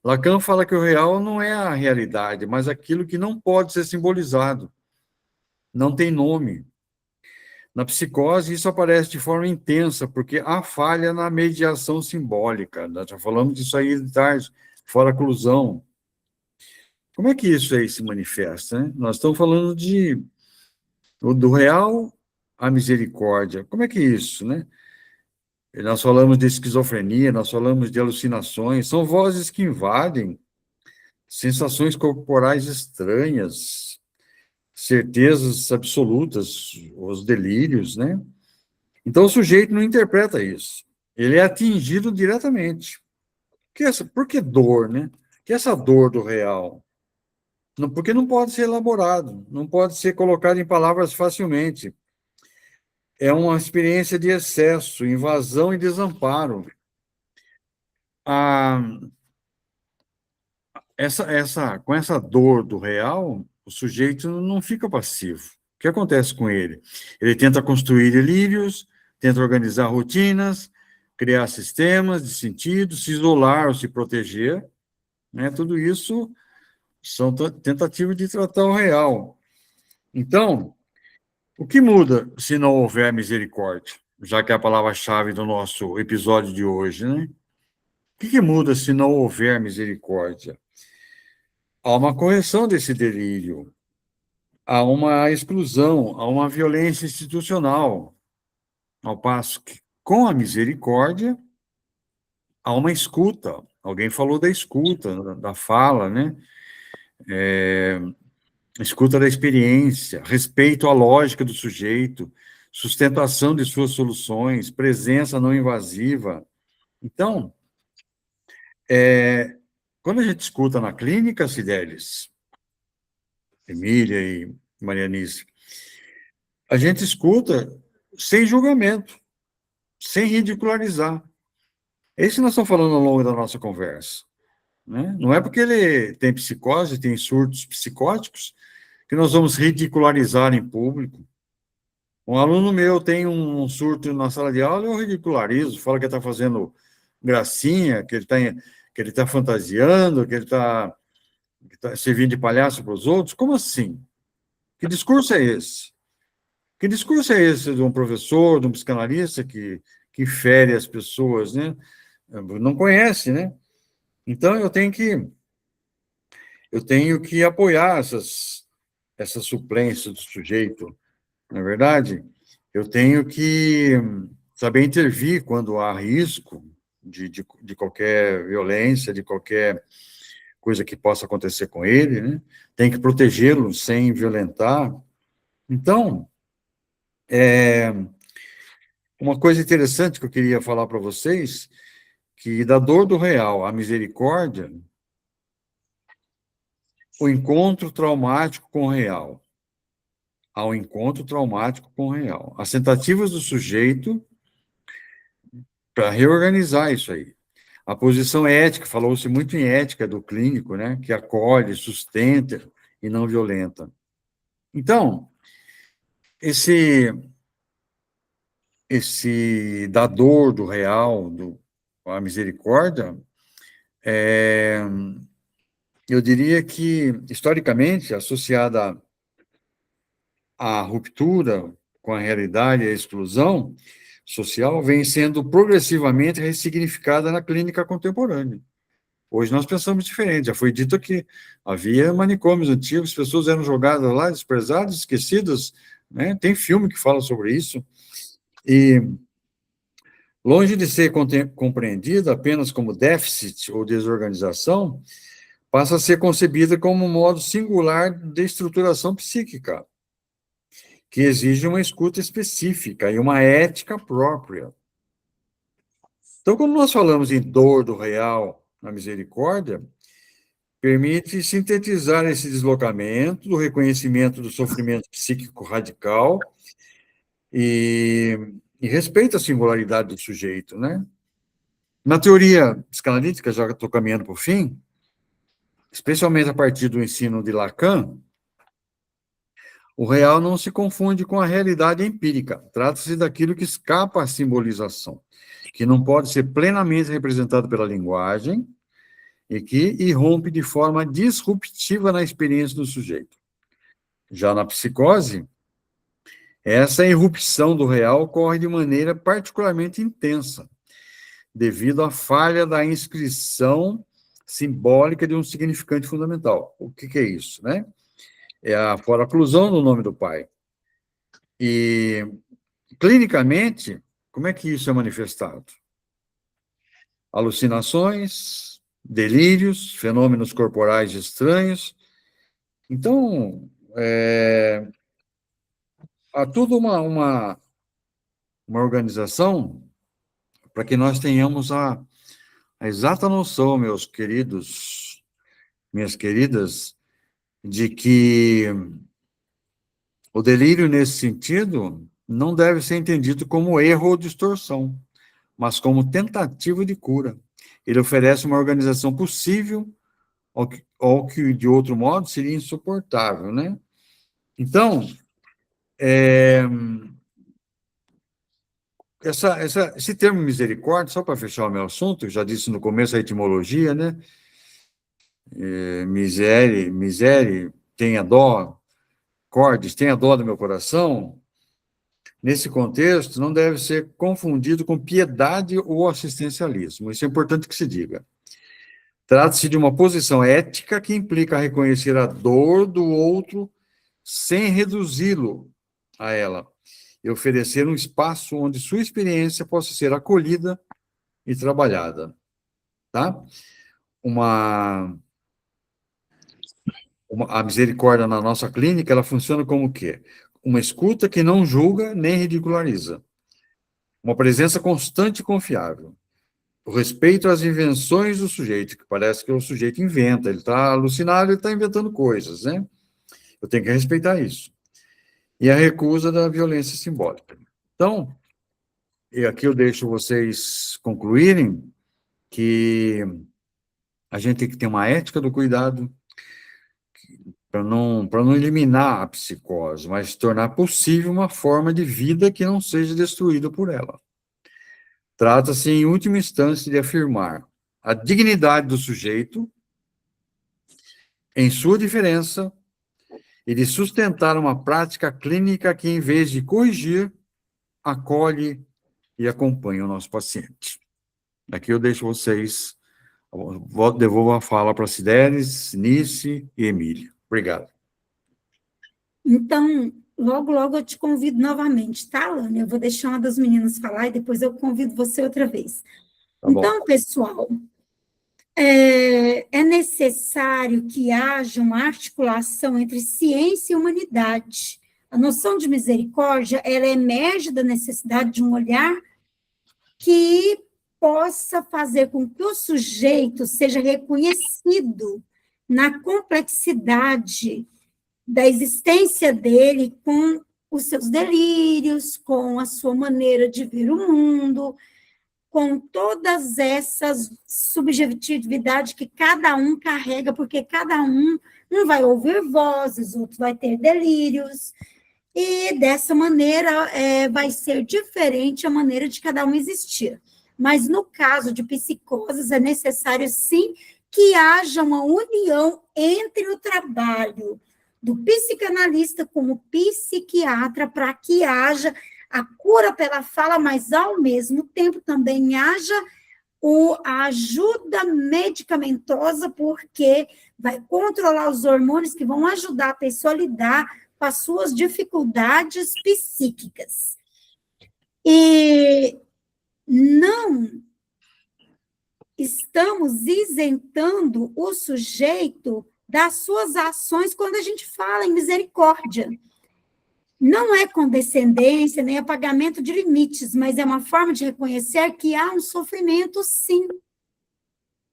Lacan fala que o real não é a realidade, mas aquilo que não pode ser simbolizado, não tem nome. Na psicose, isso aparece de forma intensa, porque há falha na mediação simbólica. Nós já falamos disso aí de tarde, fora a oclusão. Como é que isso aí se manifesta, né? Nós estamos falando do real à misericórdia. Como é que é isso, né? Nós falamos de esquizofrenia, nós falamos de alucinações, são vozes que invadem sensações corporais estranhas, certezas absolutas, os delírios, né? Então, o sujeito não interpreta isso. Ele é atingido diretamente. Por que dor, né? Que essa dor do real? Não, porque não pode ser elaborado, não pode ser colocado em palavras facilmente. É uma experiência de excesso, invasão e desamparo. Com essa dor do real, o sujeito não fica passivo. O que acontece com ele? Ele tenta construir delírios, tenta organizar rotinas, criar sistemas de sentido, se isolar ou se proteger, né? Tudo isso são tentativas de tratar o real. Então, o que muda se não houver misericórdia? Já que é a palavra-chave do nosso episódio de hoje, né? O que muda se não houver misericórdia? Há uma correção desse delírio, há uma exclusão, há uma violência institucional, ao passo que, com a misericórdia, há uma escuta. Alguém falou da escuta, da fala, né? Escuta da experiência, respeito à lógica do sujeito, sustentação de suas soluções, presença não invasiva. Então, quando a gente escuta na clínica, Cidelis, Emília e Marianice, a gente escuta sem julgamento, sem ridicularizar. É isso que nós estamos falando ao longo da nossa conversa, né? Não é porque ele tem psicose, tem surtos psicóticos, que nós vamos ridicularizar em público. Um aluno meu tem um surto na sala de aula, eu ridicularizo, falo que ele está fazendo gracinha, que ele está fantasiando, que ele está servindo de palhaço para os outros. Como assim? Que discurso é esse? Que discurso é esse de um professor, de um psicanalista que fere as pessoas, né? Não conhece, né? Então, eu tenho que apoiar essas suplências do sujeito, na verdade. Eu tenho que saber intervir quando há risco de qualquer violência, de qualquer coisa que possa acontecer com ele, né? Tem que protegê-lo sem violentar. Então, uma coisa interessante que eu queria falar para vocês, que da dor do real à misericórdia, o encontro traumático com o real, ao encontro traumático com o real. As tentativas do sujeito para reorganizar isso aí. A posição ética, falou-se muito em ética do clínico, né, que acolhe, sustenta e não violenta. Então, esse da dor do real, a misericórdia, eu diria que, historicamente, associada à ruptura com a realidade e a exclusão social, vem sendo progressivamente ressignificada na clínica contemporânea. Hoje nós pensamos diferente, já foi dito que havia manicômios antigos, pessoas eram jogadas lá, desprezadas, esquecidas, né? Tem filme que fala sobre isso, e longe de ser compreendida apenas como déficit ou desorganização, passa a ser concebida como um modo singular de estruturação psíquica, que exige uma escuta específica e uma ética própria. Então, quando nós falamos em dor do real na misericórdia, permite sintetizar esse deslocamento do reconhecimento do sofrimento psíquico radical e respeita a singularidade do sujeito, né? Na teoria psicanalítica, já estou caminhando para o fim, especialmente a partir do ensino de Lacan, o real não se confunde com a realidade empírica. Trata-se daquilo que escapa à simbolização, que não pode ser plenamente representado pela linguagem e que irrompe de forma disruptiva na experiência do sujeito. Já na psicose, essa irrupção do real ocorre de maneira particularmente intensa, devido à falha da inscrição simbólica de um significante fundamental. O que é isso, né? É a foraclusão do nome do pai. E, clinicamente, como é que isso é manifestado? Alucinações, delírios, fenômenos corporais estranhos. Então, há tudo uma organização para que nós tenhamos a exata noção, meus queridos, minhas queridas, de que o delírio, nesse sentido, não deve ser entendido como erro ou distorção, mas como tentativa de cura. Ele oferece uma organização possível ao que de outro modo seria insuportável, né? Então, esse termo misericórdia, só para fechar o meu assunto, eu já disse no começo a etimologia, né? Misere, tenha dó, cordes, tenha dó do meu coração. Nesse contexto, não deve ser confundido com piedade ou assistencialismo. Isso é importante que se diga. Trata-se de uma posição ética que implica reconhecer a dor do outro sem reduzi-lo a ela, e oferecer um espaço onde sua experiência possa ser acolhida e trabalhada. Tá? A misericórdia na nossa clínica, ela funciona como o quê? Uma escuta que não julga nem ridiculariza. Uma presença constante e confiável. O respeito às invenções do sujeito, que parece que o sujeito inventa, ele está alucinado, ele está inventando coisas, né? Eu tenho que respeitar isso. E a recusa da violência simbólica. Então, e aqui eu deixo vocês concluírem que a gente tem que ter uma ética do cuidado para não eliminar a psicose, mas tornar possível uma forma de vida que não seja destruída por ela. Trata-se, em última instância, de afirmar a dignidade do sujeito em sua diferença e de sustentar uma prática clínica que, em vez de corrigir, acolhe e acompanha o nosso paciente. Aqui eu deixo vocês, devolvo a fala para Cideres, Nice e Emília. Obrigado. Então, logo, logo eu te convido novamente, tá, Lânia? Eu vou deixar uma das meninas falar e depois eu convido você outra vez. Tá então, bom. Pessoal, é necessário que haja uma articulação entre ciência e humanidade. A noção de misericórdia, ela emerge da necessidade de um olhar que possa fazer com que o sujeito seja reconhecido na complexidade da existência dele, com os seus delírios, com a sua maneira de ver o mundo, com todas essas subjetividades que cada um carrega, porque cada um vai ouvir vozes, outro vai ter delírios, E dessa maneira vai ser diferente a maneira de cada um existir. Mas no caso de psicoses, é necessário sim que haja uma união entre o trabalho do psicanalista com o psiquiatra para que haja a cura pela fala, mas ao mesmo tempo também haja a ajuda medicamentosa, porque vai controlar os hormônios que vão ajudar a pessoa a lidar com as suas dificuldades psíquicas. E não estamos isentando o sujeito das suas ações quando a gente fala em misericórdia. Não é condescendência, nem apagamento de limites, mas é uma forma de reconhecer que há um sofrimento, sim.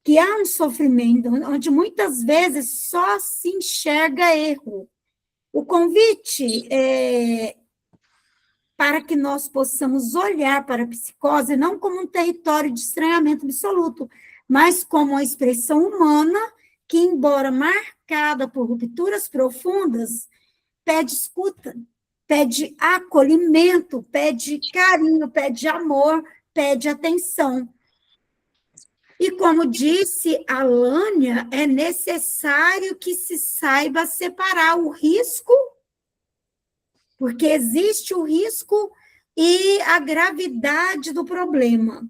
Que há um sofrimento, onde muitas vezes só se enxerga erro. O convite para que nós possamos olhar para a psicose não como um território de estranhamento absoluto, mas como uma expressão humana que, embora marcada por rupturas profundas, pede escuta, pede acolhimento, pede carinho, pede amor, pede atenção. E como disse a Lânia, é necessário que se saiba separar o risco, porque existe o risco e a gravidade do problema.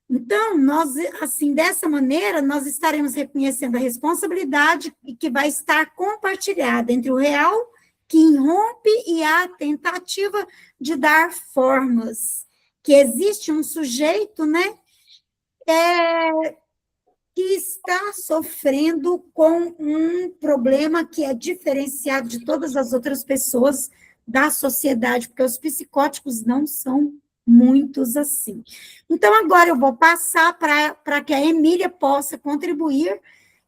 Então, nós, assim, dessa maneira, nós estaremos reconhecendo a responsabilidade que vai estar compartilhada entre o real, que irrompe, e a tentativa de dar formas. Que existe um sujeito, né, que está sofrendo com um problema que é diferenciado de todas as outras pessoas da sociedade, porque os psicóticos não são muitos assim. Então, agora eu vou passar para que a Emília possa contribuir.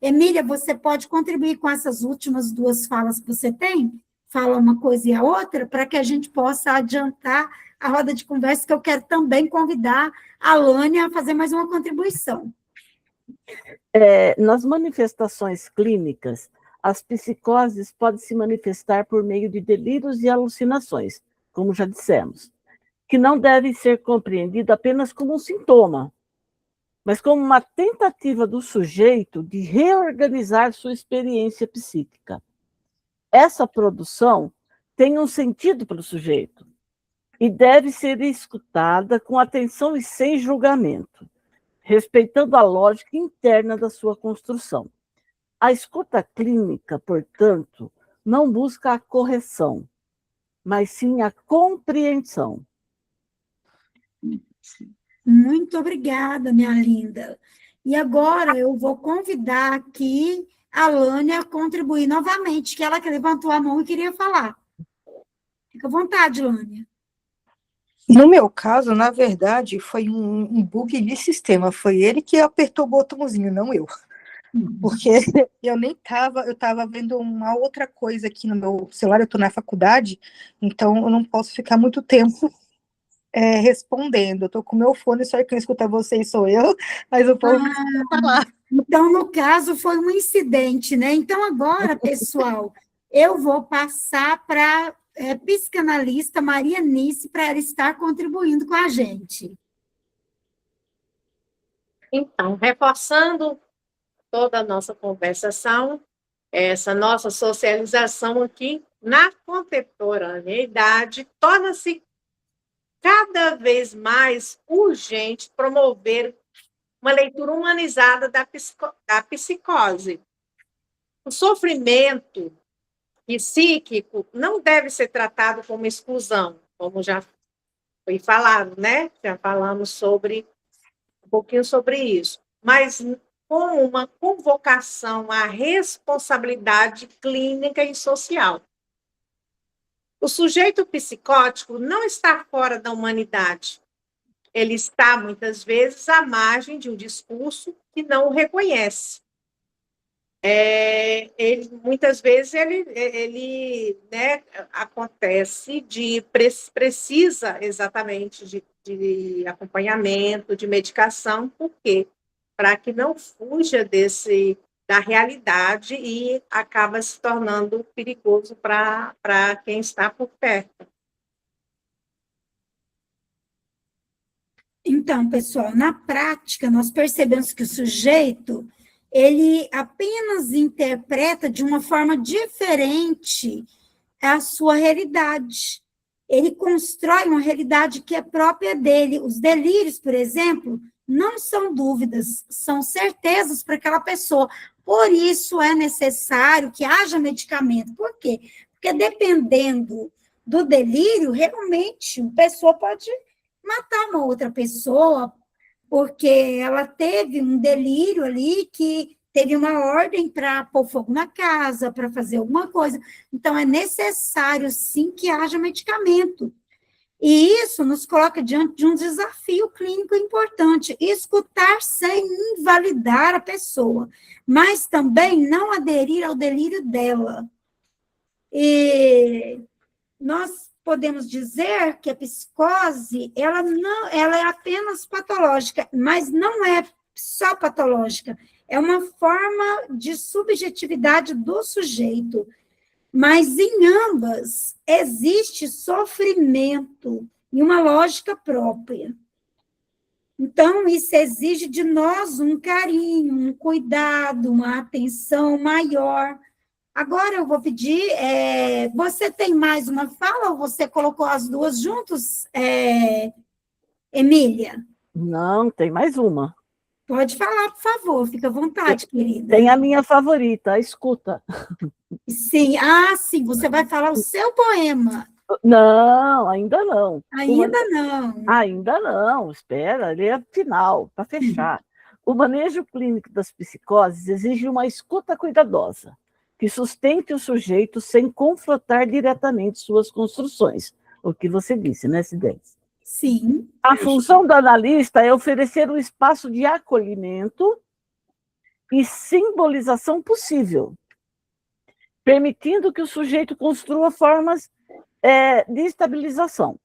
Emília, você pode contribuir com essas últimas duas falas que você tem? Fala uma coisa e a outra, para que a gente possa adiantar a roda de conversa, que eu quero também convidar a Lânia a fazer mais uma contribuição. Nas manifestações clínicas, as psicoses podem se manifestar por meio de delírios e alucinações, como já dissemos, que não devem ser compreendidos apenas como um sintoma, mas como uma tentativa do sujeito de reorganizar sua experiência psíquica. Essa produção tem um sentido para o sujeito e deve ser escutada com atenção e sem julgamento, respeitando a lógica interna da sua construção. A escuta clínica, portanto, não busca a correção, mas sim a compreensão. Muito obrigada, minha linda. E agora eu vou convidar aqui a Lânia a contribuir novamente, que ela que levantou a mão e queria falar. Fica à vontade, Lânia. No meu caso, na verdade, foi um bug de sistema. Foi ele que apertou o botãozinho, não eu. Porque eu estava vendo uma outra coisa aqui no meu celular, eu estou na faculdade, então eu não posso ficar muito tempo respondendo. Eu estou com o meu fone, só quem escuta vocês sou eu, mas o povo falar. Então, no caso, foi um incidente, né? Então, agora, pessoal, eu vou passar para a psicanalista Maria Nice para ela estar contribuindo com a gente. Então, reforçando toda a nossa conversação, essa nossa socialização aqui, na contemporaneidade, torna-se cada vez mais urgente promover uma leitura humanizada da psicose. O sofrimento psíquico não deve ser tratado como exclusão, como já foi falado, né? Já falamos um pouquinho sobre isso, mas com uma convocação à responsabilidade clínica e social. O sujeito psicótico não está fora da humanidade. Ele está, muitas vezes, à margem de um discurso que não o reconhece. Muitas vezes ele né, acontece precisa exatamente de acompanhamento, de medicação, por quê? Para que não fuja desse da realidade e acaba se tornando perigoso para quem está por perto. Então, pessoal, na prática, nós percebemos que o sujeito, ele apenas interpreta de uma forma diferente a sua realidade. Ele constrói uma realidade que é própria dele. Os delírios, por exemplo, não são dúvidas, são certezas para aquela pessoa. Por isso é necessário que haja medicamento. Por quê? Porque dependendo do delírio, realmente, a pessoa pode matar uma outra pessoa, porque ela teve um delírio ali que teve uma ordem para pôr fogo na casa, para fazer alguma coisa. Então, é necessário, sim, que haja medicamento. E isso nos coloca diante de um desafio clínico importante, escutar sem invalidar a pessoa, mas também não aderir ao delírio dela. E nós podemos dizer que a psicose, ela é apenas patológica, mas não é só patológica, é uma forma de subjetividade do sujeito. Mas em ambas existe sofrimento e uma lógica própria. Então, isso exige de nós um carinho, um cuidado, uma atenção maior. Agora eu vou pedir, você tem mais uma fala ou você colocou as duas juntos, Emília? Não, tem mais uma. Pode falar, por favor, fica à vontade, querida. Tem a minha favorita, a escuta. Sim, sim, você vai falar o seu poema. Não, ainda não. Ainda não. Ainda não, espera, ele é final, para fechar. O manejo clínico das psicoses exige uma escuta cuidadosa, que sustente o sujeito sem confrontar diretamente suas construções. O que você disse, né, Cidência? Sim. A função do analista é oferecer um espaço de acolhimento e simbolização possível, permitindo que o sujeito construa formas de estabilização.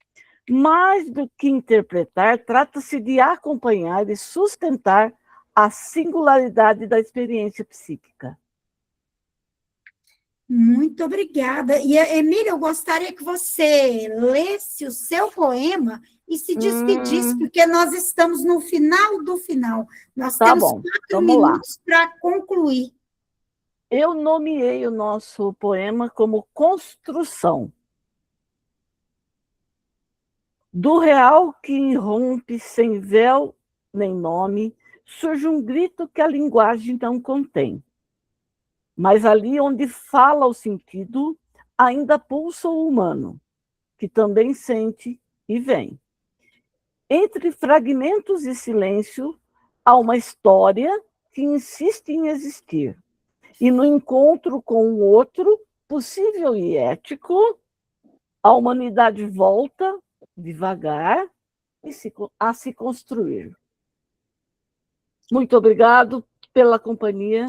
Mais do que interpretar, trata-se de acompanhar e sustentar a singularidade da experiência psíquica. Muito obrigada. E, Emília, eu gostaria que você lesse o seu poema e se despedisse, porque nós estamos no final do final. Nós temos 4 minutos para concluir. Eu nomeei o nosso poema como Construção. Do real que irrompe sem véu nem nome, surge um grito que a linguagem não contém. Mas ali onde fala o sentido, ainda pulsa o humano, que também sente e vem. Entre fragmentos e silêncio, há uma história que insiste em existir. E no encontro com o outro, possível e ético, a humanidade volta, devagar, a se construir. Muito obrigado pela companhia.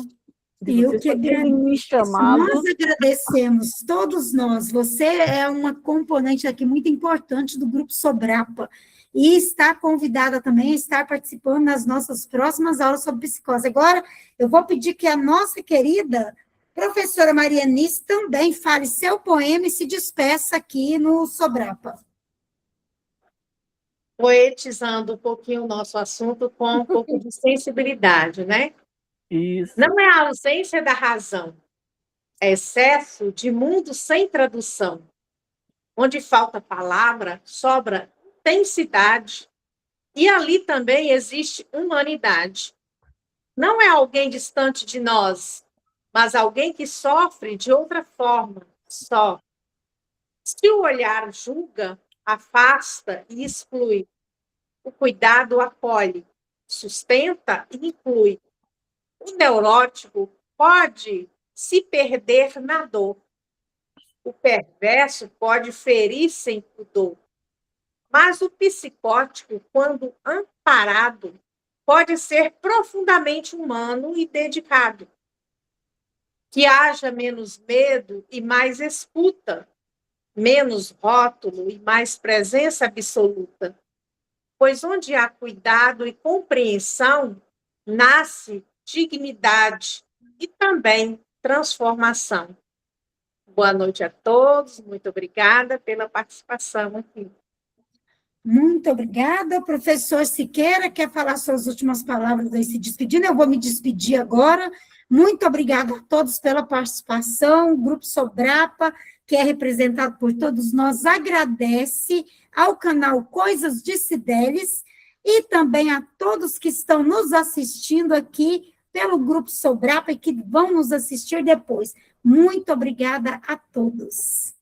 Eu que agradeço. Me chamado. Nós agradecemos, todos nós. Você é uma componente aqui muito importante do Grupo Sobrapa e está convidada também a estar participando nas nossas próximas aulas sobre psicose. Agora, eu vou pedir que a nossa querida professora Marianice também fale seu poema e se despeça aqui no Sobrapa. Poetizando um pouquinho o nosso assunto com um pouco de sensibilidade, né? Isso. Não é a ausência da razão, é excesso de mundo sem tradução. Onde falta palavra, sobra intensidade. E ali também existe humanidade. Não é alguém distante de nós, mas alguém que sofre de outra forma, só. Se o olhar julga, afasta e exclui. O cuidado acolhe, sustenta e inclui. O neurótico pode se perder na dor. O perverso pode ferir sem pudor. Mas o psicótico, quando amparado, pode ser profundamente humano e dedicado. Que haja menos medo e mais escuta, menos rótulo e mais presença absoluta. Pois onde há cuidado e compreensão, nasce dignidade e também transformação. Boa noite a todos, muito obrigada pela participação aqui. Muito obrigada. Professor Siqueira, quer falar suas últimas palavras aí se despedindo? Eu vou me despedir agora. Muito obrigada a todos pela participação. O Grupo Sobrapa, que é representado por todos nós, agradece ao canal Coisas de Cideles e também a todos que estão nos assistindo aqui pelo Grupo Sobrapa e que vão nos assistir depois. Muito obrigada a todos.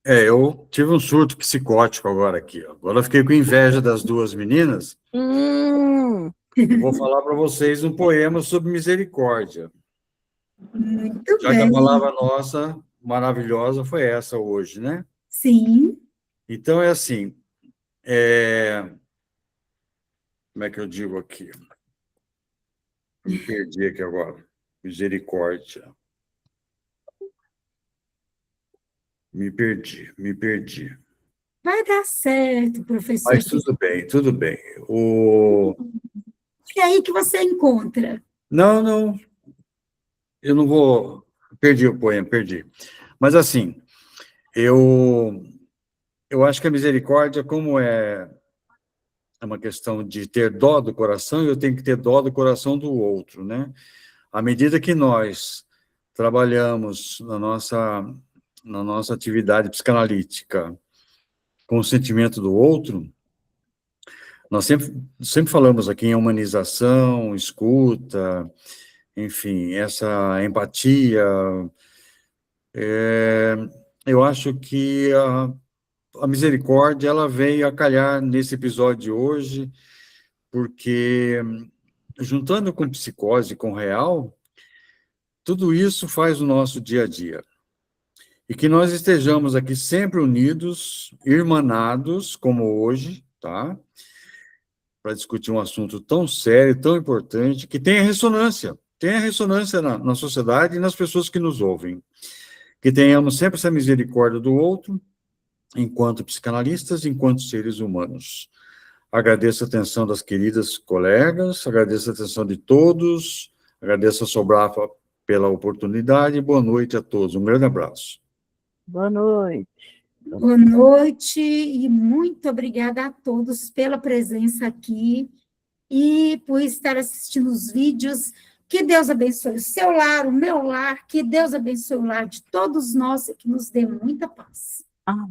Eu tive um surto psicótico agora aqui. Agora eu fiquei com inveja das duas meninas. Vou falar para vocês um poema sobre misericórdia. Muito Já bem. que a palavra nossa maravilhosa foi essa hoje, né? Sim. Então, é assim, como é que eu digo aqui? Me perdi aqui agora. Misericórdia. Me perdi. Vai dar certo, professor. Mas tudo bem, tudo bem. É aí que você encontra. Não, eu não vou... Perdi o poema, perdi. Mas, assim, eu acho que a misericórdia, como é uma questão de ter dó do coração, eu tenho que ter dó do coração do outro, né? À medida que nós trabalhamos na nossa atividade psicanalítica com o sentimento do outro, nós sempre falamos aqui em humanização, escuta, enfim, essa empatia. Eu acho que a misericórdia, ela veio a calhar nesse episódio de hoje, porque, juntando com psicose, com real, tudo isso faz o nosso dia a dia. E que nós estejamos aqui sempre unidos, irmanados, como hoje, tá? Para discutir um assunto tão sério, tão importante, que tenha ressonância na sociedade e nas pessoas que nos ouvem. Que tenhamos sempre essa misericórdia do outro, enquanto psicanalistas, enquanto seres humanos. Agradeço a atenção das queridas colegas, agradeço a atenção de todos, agradeço a Sobrapa pela oportunidade, boa noite a todos, um grande abraço. Boa noite. Boa noite e muito obrigada a todos pela presença aqui e por estar assistindo os vídeos. Que Deus abençoe o seu lar, o meu lar, que Deus abençoe o lar de todos nós e que nos dê muita paz. Amém.